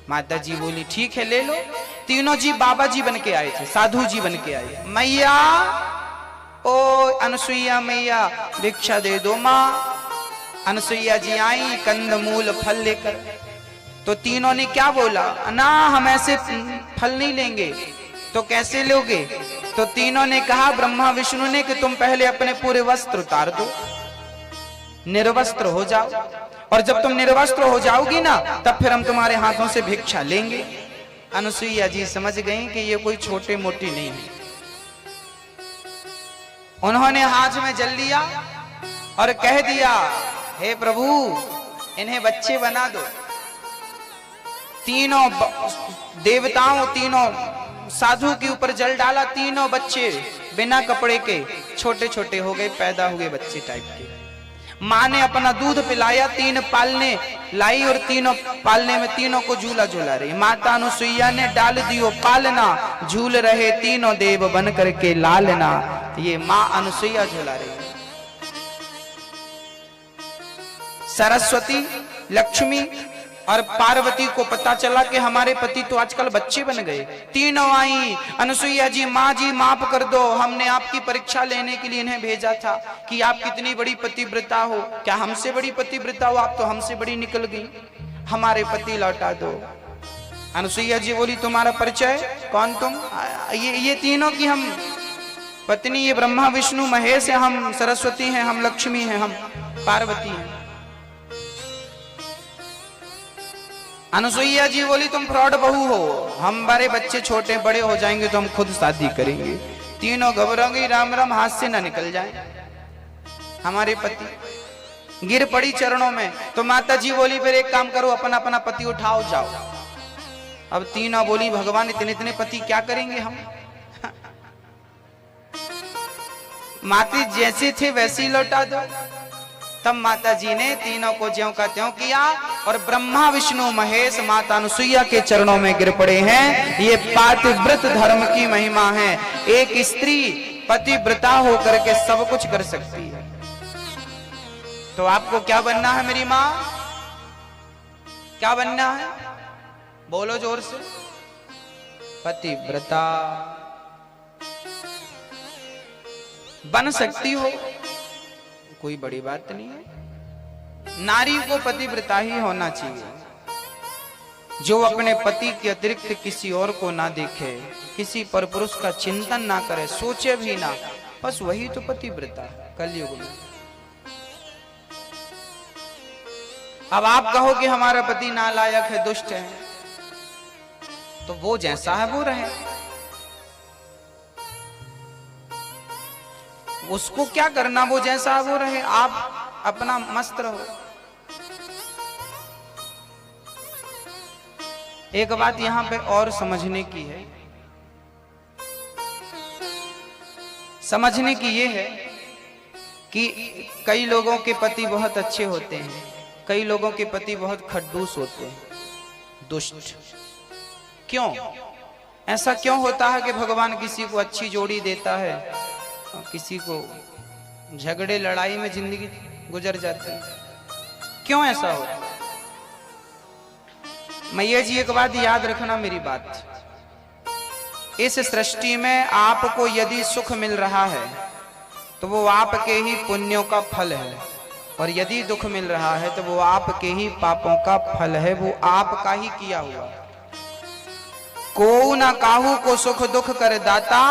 माता जी बोली ठीक है ले लो। तीनों जी बाबा जी बन के आए थे, साधु जी बन के आए। मैया ओ अनुसुईया मैया भिक्षा दे दो माँ। अनुसुईया जी आई कंद मूल फल लेकर। तो तीनों ने क्या बोला, ना हम ऐसे फल नहीं लेंगे। तो कैसे लोगे? तो तीनों ने कहा ब्रह्मा विष्णु ने कि तुम पहले अपने पूरे वस्त्र उतार दो, निर्वस्त्र हो जाओ, और जब तुम निर्वस्त्र हो जाओगी ना तब फिर हम तुम्हारे हाथों से भिक्षा लेंगे। अनुसुईया जी समझ गई कि ये कोई छोटे मोटी नहीं है। उन्होंने हाथ में जल लिया और कह दिया हे प्रभु इन्हें बच्चे बना दो। तीनों देवताओं तीनों साधु के ऊपर जल डाला। तीनों बच्चे बिना कपड़े के छोटे छोटे हो गए, पैदा हुए बच्चे टाइप के। माँ ने अपना दूध पिलाया, 3 पालने लाई और तीनों पालने में तीनों को झूला झूला रही। माता अनुसुईया ने डाल दियो पालना, झूल रहे तीनों देव बन करके लालना। ये माँ अनुसुईया झूला रही। सरस्वती, लक्ष्मी और पार्वती को पता चला कि हमारे पति तो आजकल बच्चे बन गए। तीनों आई, अनुसुईया जी माँ जी माफ कर दो, हमने आपकी परीक्षा लेने के लिए इन्हें भेजा था कि आप कितनी बड़ी पतिव्रता हो। क्या हमसे बड़ी पतिव्रता हो? आप तो हमसे बड़ी निकल गई, हमारे पति लौटा दो। अनुसुईया जी बोली तुम्हारा परिचय कौन तुम? ये तीनों की हम पत्नी, ये ब्रह्मा विष्णु महेश है, हम सरस्वती हैं, हम लक्ष्मी हैं, हम पार्वती हैं। अनुसुईया जी बोली तुम फ्रॉड बहू हो, हमारे बच्चे छोटे बड़े हो जाएंगे तो हम खुद शादी करेंगे। तीनों घबराएंगे, राम राम हाथ से ना निकल जाए हमारे पति। गिर पड़ी चरणों में। तो माता जी बोली फिर एक काम करो, अपना अपना पति उठाओ जाओ। अब तीनों बोली भगवान इतने इतने पति क्या करेंगे हम? माता जैसे थे वैसे ही लौटा दो। तब माता जी ने तीनों को ज्यों का त्यों किया और ब्रह्मा विष्णु महेश माता अनुसुईया के चरणों में गिर पड़े हैं। ये पातिव्रत धर्म की महिमा है। एक स्त्री पतिव्रता होकर के सब कुछ कर सकती है। तो आपको क्या बनना है मेरी माँ? क्या बनना है? बोलो जोर से। पतिव्रता बन सकती हो, कोई बड़ी बात नहीं है। नारी को पतिव्रता ही होना चाहिए, जो अपने पति के अतिरिक्त किसी और को ना देखे, किसी पर पुरुष का चिंतन ना करे, सोचे भी ना, बस वही तो पतिव्रता है कलयुग में। अब आप कहो कि हमारा पति नालायक है, दुष्ट है, तो वो जैसा है वो रहे, उसको क्या करना, वो जैसा है वो रहे, आप अपना मस्त रहो। एक बात यहां पे और समझने की है, समझने की ये है कि कई लोगों के पति बहुत अच्छे होते हैं, कई लोगों के पति बहुत खड़ूस होते हैं, दुष्ट। क्यों ऐसा क्यों होता है कि भगवान किसी को अच्छी जोड़ी देता है, किसी को झगड़े लड़ाई में जिंदगी गुजर जाती है? क्यों ऐसा होता है? मैया जी एक बात याद रखना मेरी बात, इस सृष्टि में आपको यदि सुख मिल रहा है तो वो आपके ही पुण्यों का फल है, और यदि दुख मिल रहा है तो वो आपके ही पापों का फल है, वो आपका ही किया हुआ। को न काहू को सुख दुख कर दाता,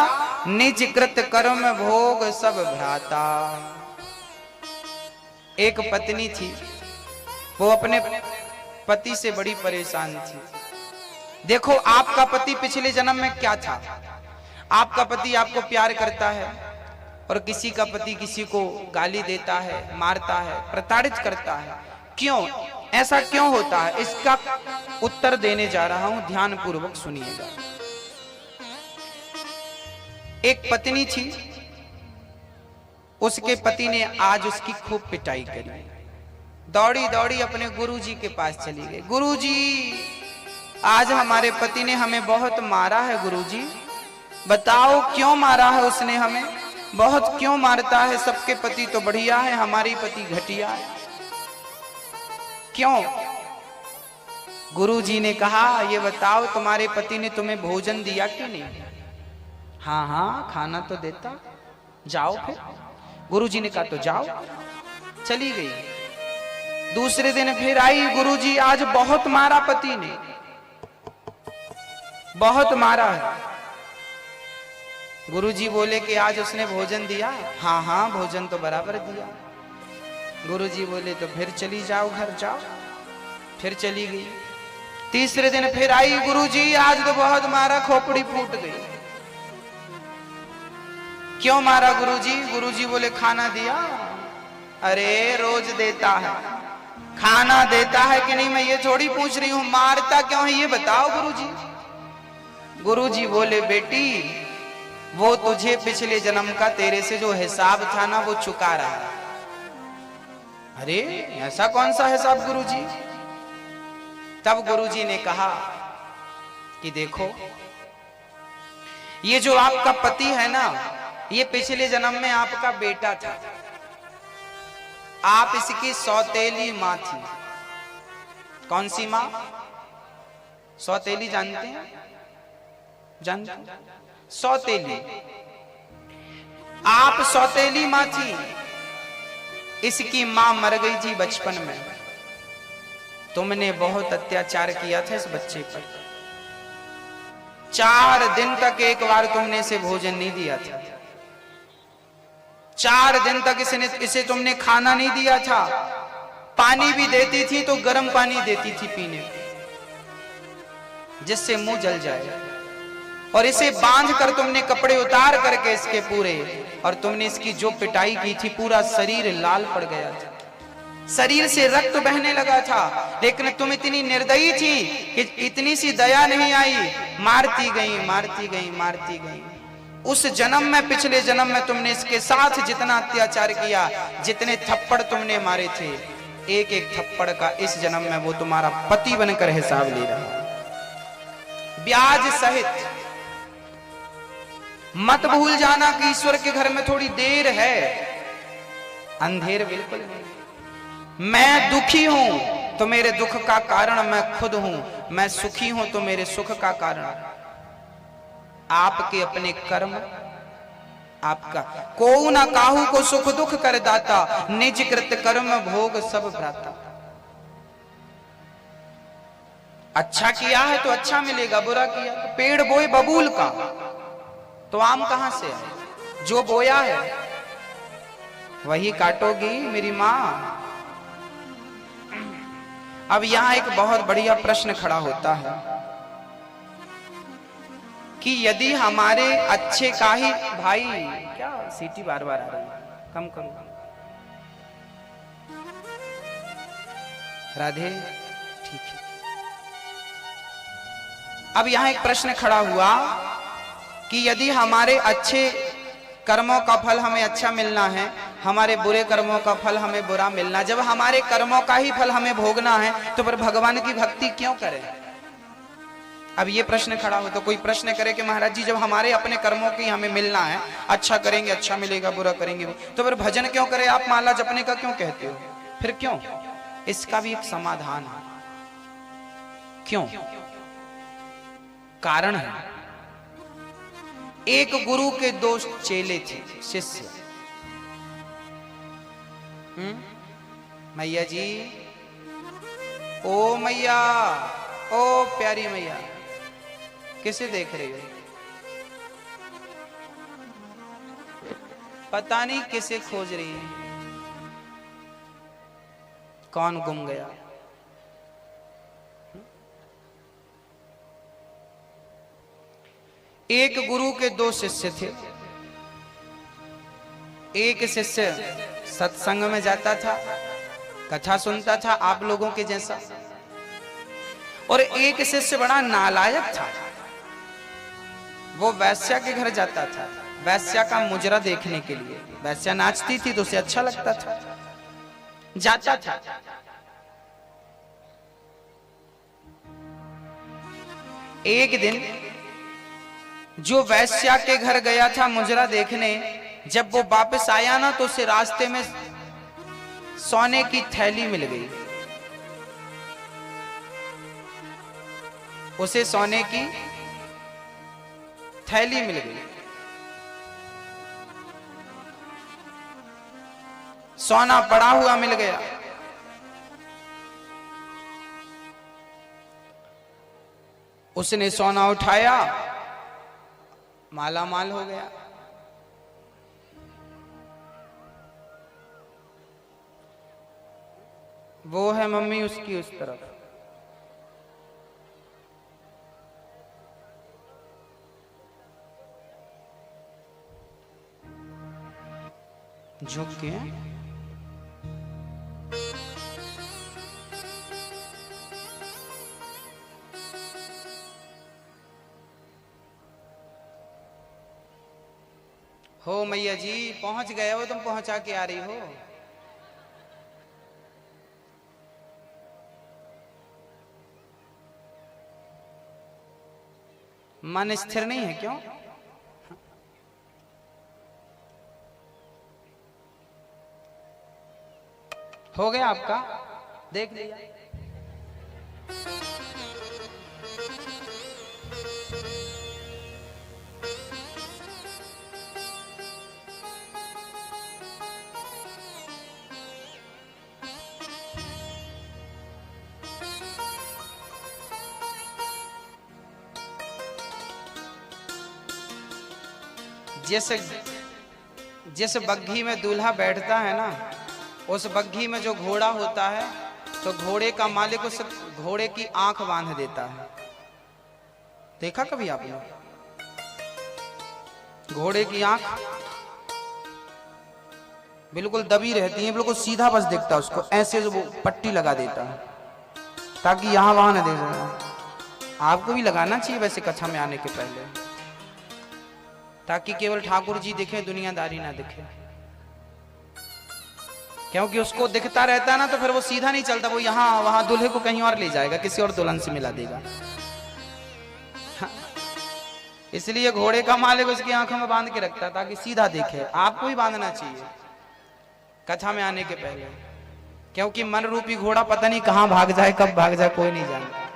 निज कृत कर्म भोग सब भ्राता। एक पत्नी थी, वो अपने पति से बड़ी परेशान थी। देखो आपका पति पिछले जन्म में क्या था, आपका पति आपको प्यार करता है और किसी का पति किसी को गाली देता है, मारता है, प्रताड़ित करता है। क्यों ऐसा क्यों होता है, इसका उत्तर देने जा रहा हूं, ध्यान पूर्वक सुनिएगा। एक पत्नी थी, उसके पति ने आज उसकी खूब पिटाई करी। दौड़ी दौड़ी अपने गुरुजी के पास चली गई। गुरुजी, आज हमारे पति ने हमें बहुत मारा है। गुरुजी बताओ क्यों मारा है उसने हमें, बहुत क्यों मारता है? सबके पति तो बढ़िया है, हमारी पति घटिया है, क्यों? गुरुजी ने कहा ये बताओ तुम्हारे पति ने तुम्हें भोजन दिया कि नहीं? हाँ हाँ खाना तो देता। जाओ फिर। गुरुजी ने कहा तो जाओ। चली गई। दूसरे दिन फिर आई। गुरुजी आज बहुत मारा पति ने, बहुत मारा है। गुरुजी बोले कि आज उसने भोजन दिया? हाँ हाँ भोजन तो बराबर दिया। गुरुजी बोले तो फिर चली जाओ, घर जाओ। फिर चली गई। तीसरे दिन फिर आई। गुरुजी आज तो बहुत मारा, खोपड़ी फूट गई। क्यों मारा गुरुजी? गुरुजी बोले खाना दिया। अरे रोज देता है, खाना देता है कि नहीं मैं ये थोड़ी पूछ रही हूं, मारता क्यों है ये बताओ गुरुजी। गुरुजी बोले बेटी वो तुझे पिछले जन्म का तेरे से जो हिसाब था ना वो चुका रहा है। अरे ऐसा कौन सा हिसाब गुरुजी? तब गुरुजी ने कहा कि देखो ये जो आपका पति है ना, ये पिछले जन्म में आपका बेटा था। आप इसकी सौतेली मां थी। कौन सी मां? सौतेली जानते हैं? जानते हैं? सौतेली। आप सौतेली मां थी। इसकी मां मर गई थी बचपन में। तुमने बहुत अत्याचार किया था इस बच्चे पर। 4 दिन तक एक बार तुमने इसे भोजन नहीं दिया था। 4 दिन तक इसे तुमने खाना नहीं दिया था। पानी भी देती थी तो गर्म पानी देती थी पीने, जिससे मुंह जल जाए। और इसे बांध कर तुमने कपड़े उतार करके इसके पूरे, और तुमने इसकी जो पिटाई की थी पूरा शरीर लाल पड़ गया था, शरीर से रक्त बहने लगा था। लेकिन तुम इतनी निर्दयी थी कि इतनी सी दया नहीं आई, मारती गई मारती गई मारती गई। उस जन्म में, पिछले जन्म में तुमने इसके साथ जितना अत्याचार किया, जितने थप्पड़ तुमने मारे थे, एक एक थप्पड़ का इस जन्म में वो तुम्हारा पति बनकर हिसाब ले रहा, ब्याज सहित। मत भूल जाना कि ईश्वर के घर में थोड़ी देर है, अंधेर बिल्कुल नहीं। मैं दुखी हूं तो मेरे दुख का कारण मैं खुद हूं, मैं सुखी हूं तो मेरे सुख का कारण आपके अपने कर्म। आपका को ना काहू को सुख दुख कर दाता, निज कृत कर्म भोग सब भ्राता। अच्छा किया है तो अच्छा मिलेगा, बुरा किया तो पेड़ बोए बबूल का तो आम कहां से है? जो बोया है वही काटोगी मेरी मां। अब यहां एक बहुत बढ़िया प्रश्न खड़ा होता है कि यदि हमारे अच्छे का ही भाई, क्या सीटी बार बार आ रही है, कम करो राधे, ठीक है। अब यहां एक प्रश्न खड़ा हुआ कि यदि हमारे अच्छे कर्मों का फल हमें अच्छा मिलना है, हमारे बुरे कर्मों का फल हमें बुरा मिलना, जब हमारे कर्मों का ही फल हमें भोगना है तो फिर भगवान की भक्ति क्यों करें? अब ये प्रश्न खड़ा हो तो कोई प्रश्न करे कि महाराज जी जब हमारे अपने कर्मों की हमें मिलना है, अच्छा करेंगे अच्छा मिलेगा, बुरा करेंगे तो फिर भजन क्यों करें? आप माला जपने का क्यों कहते हो? फिर क्यों? इसका भी एक समाधान है। क्यों? कारण है। एक गुरु के 2 चेले थे, शिष्य। मैया जी, ओ मैया, ओ प्यारी मैया, किसे देख रही हो? पता नहीं किसे खोज रही है, कौन गुम गया? एक गुरु के 2 शिष्य थे। एक शिष्य सत्संग में जाता था, कथा सुनता था आप लोगों के जैसा, और एक शिष्य बड़ा नालायक था, वो वैश्या के घर जाता था, वैश्या का मुजरा देखने के लिए। वैश्या नाचती थी तो उसे अच्छा लगता था, जाता था। एक दिन जो वैश्या के घर गया था मुजरा देखने, जब वो वापस आया ना तो उसे रास्ते में सोने की थैली मिल गई। उसे सोने की थैली मिल गई। सोना पड़ा हुआ मिल गया। उसने सोना उठाया, माला माल हो गया। वो है मम्मी उसकी उस तरफ। झुक के हो मैया जी, पहुंच गए हो तुम, पहुंचा के आ रही हो। मन स्थिर नहीं है क्यों? हो गया आपका, देख लिया। जिस बग्घी में दूल्हा बैठता है ना, उस बग्घी में जो घोड़ा होता है, तो घोड़े का मालिक उस घोड़े की आंख बांध देता है। देखा कभी आपने? घोड़े की आंख बिल्कुल दबी रहती है, बिल्कुल सीधा बस दिखता है उसको, ऐसे जो वो पट्टी लगा देता है ताकि यहां वहां न देख सके। आपको भी लगाना चाहिए वैसे कक्षा में आने के पहले, ताकि केवल ठाकुर जी दिखे, दुनियादारी ना दिखे। क्योंकि उसको दिखता रहता है ना तो फिर वो सीधा नहीं चलता, वो यहां वहां दूल्हे को कहीं और ले जाएगा, किसी और दुल्हन से मिला देगा। इसलिए घोड़े का मालिक उसकी आंखों में बांध के रखता है ताकि सीधा देखे। आपको भी बांधना चाहिए कथा में आने के पहले, क्योंकि मन रूपी घोड़ा पता नहीं कहां भाग जाए, कब भाग जाए, कोई नहीं जानता।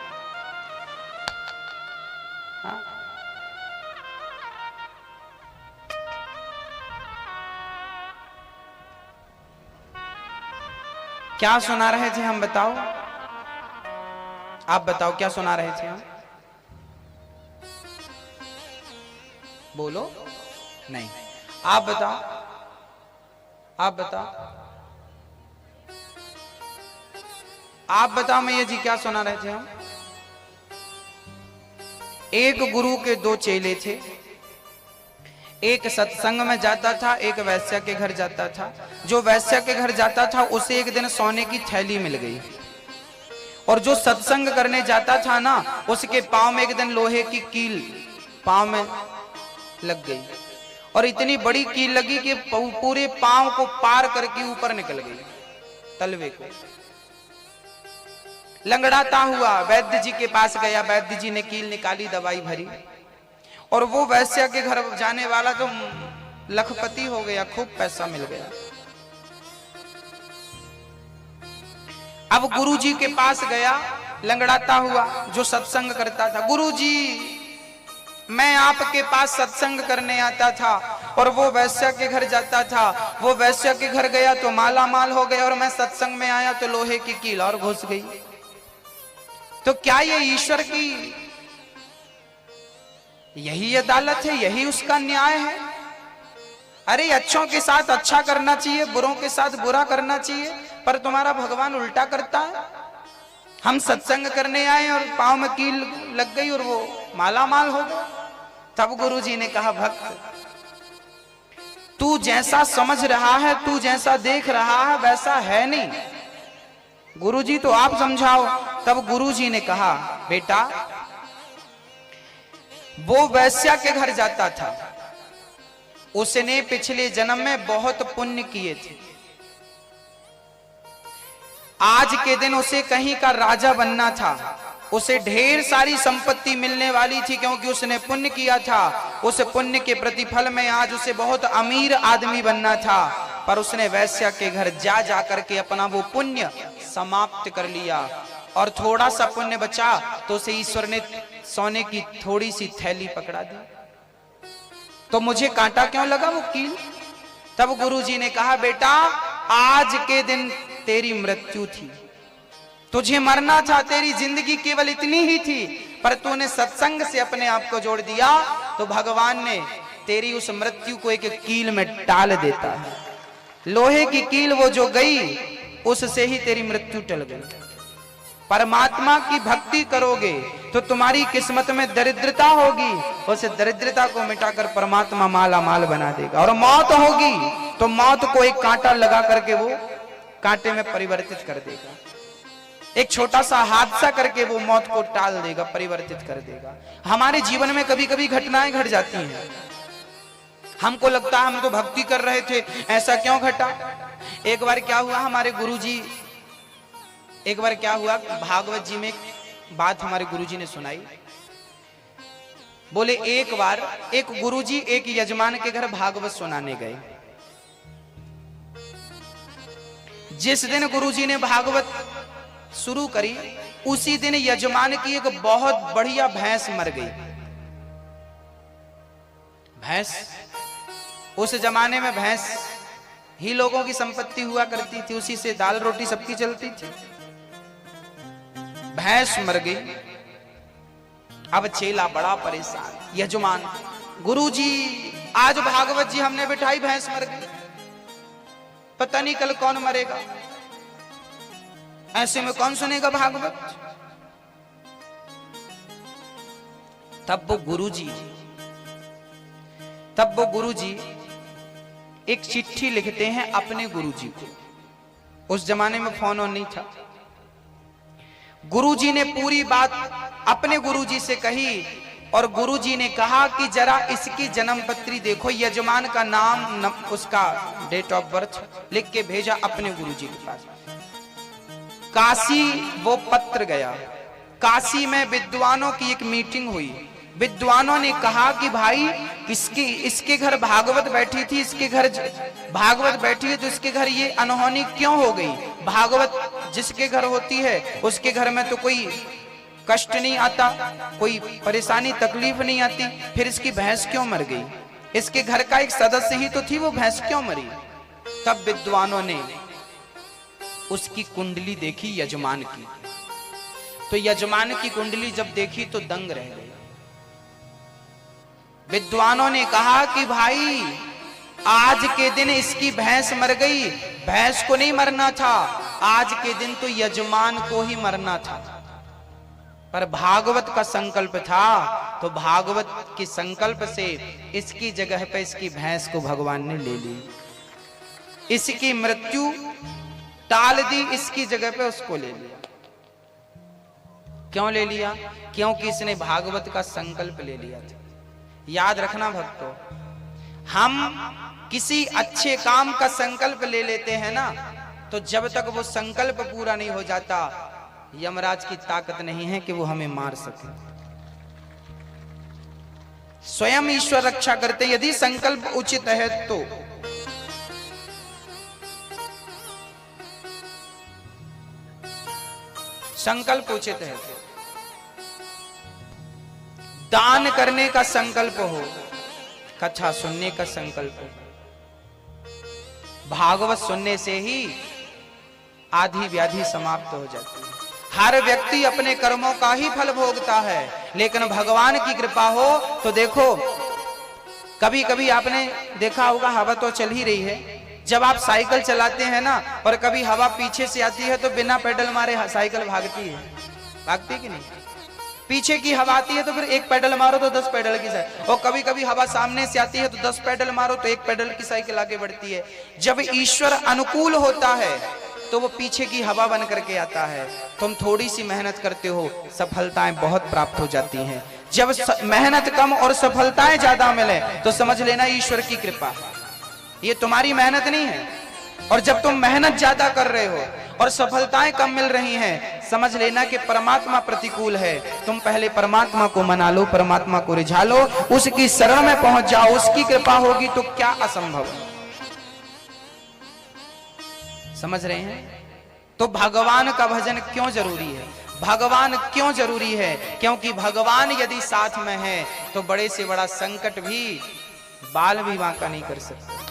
क्या सुना रहे थे हम? बताओ, आप बताओ क्या सुना रहे थे हम? बोलो नहीं, आप बताओ, आप बताओ, आप बताओ मैया जी क्या सुना रहे थे हम? एक गुरु के दो चेले थे, एक सत्संग में जाता था, एक वैश्या के घर जाता था। जो वैश्या के घर जाता था उसे एक दिन सोने की थैली मिल गई, और जो सत्संग करने जाता था ना, उसके पांव में एक दिन लोहे की कील पांव में लग गई, और इतनी बड़ी कील लगी कि पूरे पांव को पार करके ऊपर निकल गई, तलवे को। लंगड़ाता हुआ वैद्य जी के पास गया, वैद्य जी ने कील निकाली, दवाई भरी, और वो वैश्या के घर जाने वाला तो लखपति हो गया, खूब पैसा मिल गया। अब गुरुजी के पास गया लंगड़ाता हुआ, जो सत्संग करता था। गुरुजी, मैं आपके पास सत्संग करने आता था और वो वैश्या के घर जाता था। वो वैश्या के घर गया तो माला माल हो गया, और मैं सत्संग में आया तो लोहे की कील और घुस गई। तो क्या ये ईश्वर की यही अदालत है, यही उसका न्याय है? अरे अच्छों के साथ अच्छा करना चाहिए, बुरों के साथ बुरा करना चाहिए, पर तुम्हारा भगवान उल्टा करता है। हम सत्संग करने आए और पांव में कील लग गई और वो माला माल हो गया। तब गुरुजी ने कहा, भक्त तू जैसा समझ रहा है, तू जैसा देख रहा है, वैसा है नहीं। गुरुजी तो आप समझाओ। तब गुरुजी ने कहा, बेटा वो वैश्या के घर जाता था उसने पिछले जन्म में बहुत पुण्य किए थे। आज के दिन उसे कहीं का राजा बनना था, उसे ढेर सारी संपत्ति मिलने वाली थी, क्योंकि उसने पुण्य किया था। उस पुण्य के प्रतिफल में आज उसे बहुत अमीर आदमी बनना था, पर उसने वैश्या के घर जा जा करके अपना वो पुण्य समाप्त कर लिया। और थोड़ा सा पुण्य बचा तो उसे ईश्वर ने सोने की थोड़ी सी थैली पकड़ा दी। तो मुझे कांटा क्यों लगा? वो कील। तब गुरुजी ने कहा, बेटा आज के दिन तेरी मृत्यु थी, तुझे मरना था, तेरी जिंदगी केवल इतनी ही थी, पर तूने सत्संग से अपने आप को जोड़ दिया तो भगवान ने तेरी उस मृत्यु को एक कील में टाल देता है। लोहे की कील वो जो गई, उससे ही तेरी मृत्यु टल गई। परमात्मा की भक्ति करोगे तो तुम्हारी किस्मत में दरिद्रता होगी, उस दरिद्रता को मिटाकर परमात्मा माला माल बना देगा। और मौत होगी तो मौत को एक कांटा लगा करके वो कांटे में परिवर्तित कर देगा। एक छोटा सा हादसा करके वो मौत को टाल देगा, परिवर्तित कर देगा। हमारे जीवन में कभी कभी घटनाएं घट जाती हैं, हमको लगता है हम तो भक्ति कर रहे थे, ऐसा क्यों घटा। एक बार क्या हुआ, हमारे गुरुजी, एक बार क्या हुआ, भागवत जी में बात हमारे गुरुजी ने सुनाई। बोले एक बार एक गुरुजी एक यजमान के घर भागवत सुनाने गए। जिस दिन गुरुजी ने भागवत शुरू करी, उसी दिन यजमान की एक बहुत बढ़िया भैंस मर गई। भैंस, उस जमाने में भैंस ही लोगों की संपत्ति हुआ करती थी, उसी से दाल रोटी सबकी चलती थी। भैंस मर गई। अब चेला बड़ा परेशान, यजमान, गुरुजी आज भागवत जी हमने बिठाई, भैंस मर गई, पता नहीं कल कौन मरेगा, ऐसे में कौन सुनेगा भागवत। तब वो गुरुजी एक चिट्ठी लिखते हैं अपने गुरुजी को। उस जमाने में फोन ऑन नहीं था। गुरुजी ने पूरी बात अपने गुरुजी से कही और गुरुजी ने कहा कि जरा इसकी जन्मपत्री देखो। यजमान का नाम, उसका डेट ऑफ बर्थ लिख के भेजा अपने गुरुजी के पास। काशी वो पत्र गया। काशी में विद्वानों की एक मीटिंग हुई। विद्वानों ने कहा कि भाई इसके घर भागवत बैठी थी, इसके घर भागवत बैठी है, तो इसके घर ये अनहोनी क्यों हो गई। भागवत जिसके घर होती है उसके घर में तो कोई कष्ट नहीं आता, कोई परेशानी तकलीफ नहीं आती, फिर इसकी भैंस क्यों मर गई। इसके घर का एक सदस्य ही तो थी, वो भैंस क्यों मरी। तब विद्वानों ने उसकी कुंडली देखी यजमान की, तो यजमान की कुंडली जब देखी तो दंग रह गई। विद्वानों ने कहा कि भाई आज के दिन इसकी भैंस मर गई, भैंस को नहीं मरना था, आज के दिन तो यजमान को ही मरना था, पर भागवत का संकल्प था, तो भागवत के संकल्प से इसकी जगह पे इसकी भैंस को भगवान ने ले ली, इसकी मृत्यु टाल दी, इसकी जगह पे उसको ले लिया। क्यों ले लिया? क्योंकि इसने भागवत का संकल्प ले लिया था। याद रखना भक्तों, हम किसी अच्छे काम का संकल्प ले लेते हैं ना, तो जब तक वो संकल्प पूरा नहीं हो जाता, यमराज की ताकत नहीं है कि वो हमें मार सके। स्वयं ईश्वर रक्षा करते यदि संकल्प उचित है तो। संकल्प उचित है तो दान करने का संकल्प हो, कथा सुनने का संकल्प हो, भागवत सुनने से ही आधी व्याधि समाप्त हो जाती है। हर व्यक्ति अपने कर्मों का ही फल भोगता है, लेकिन भगवान की कृपा हो तो देखो, कभी कभी आपने देखा होगा हवा तो चल ही रही है, जब आप साइकिल चलाते हैं ना और कभी हवा पीछे से आती है तो बिना पेडल मारे साइकिल भागती है, भागती कि नहीं। पीछे की हवा आती है तो फिर एक पेडल मारो तो 10 पेडल की साइकिल, और कभी कभी हवा सामने से आती है तो 10 पेडल मारो तो 1 पेडल की साइकिल आगे बढ़ती है। जब ईश्वर अनुकूल होता है तो वो पीछे की हवा बन करके आता है। तुम थोड़ी सी मेहनत करते हो, सफलताएं बहुत प्राप्त हो जाती हैं। जब मेहनत कम और सफलताएं ज्यादा मिले तो समझ लेना ईश्वर की कृपा है, ये तुम्हारी मेहनत नहीं है। और जब तुम मेहनत ज्यादा कर रहे हो और सफलताएं कम मिल रही हैं, समझ लेना कि परमात्मा प्रतिकूल है। तुम पहले परमात्मा को मना लो, परमात्मा को रिझा लो, उसकी शरण में पहुंच जाओ, उसकी कृपा होगी तो क्या असंभव है। समझ रहे हैं? तो भगवान का भजन क्यों जरूरी है? भगवान क्यों जरूरी है? क्योंकि भगवान यदि साथ में है तो बड़े से बड़ा संकट भी बाल भी बांका नहीं कर सकते।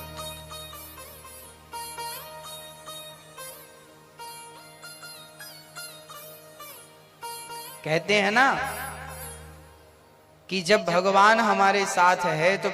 कहते हैं ना कि जब भगवान हमारे साथ है तो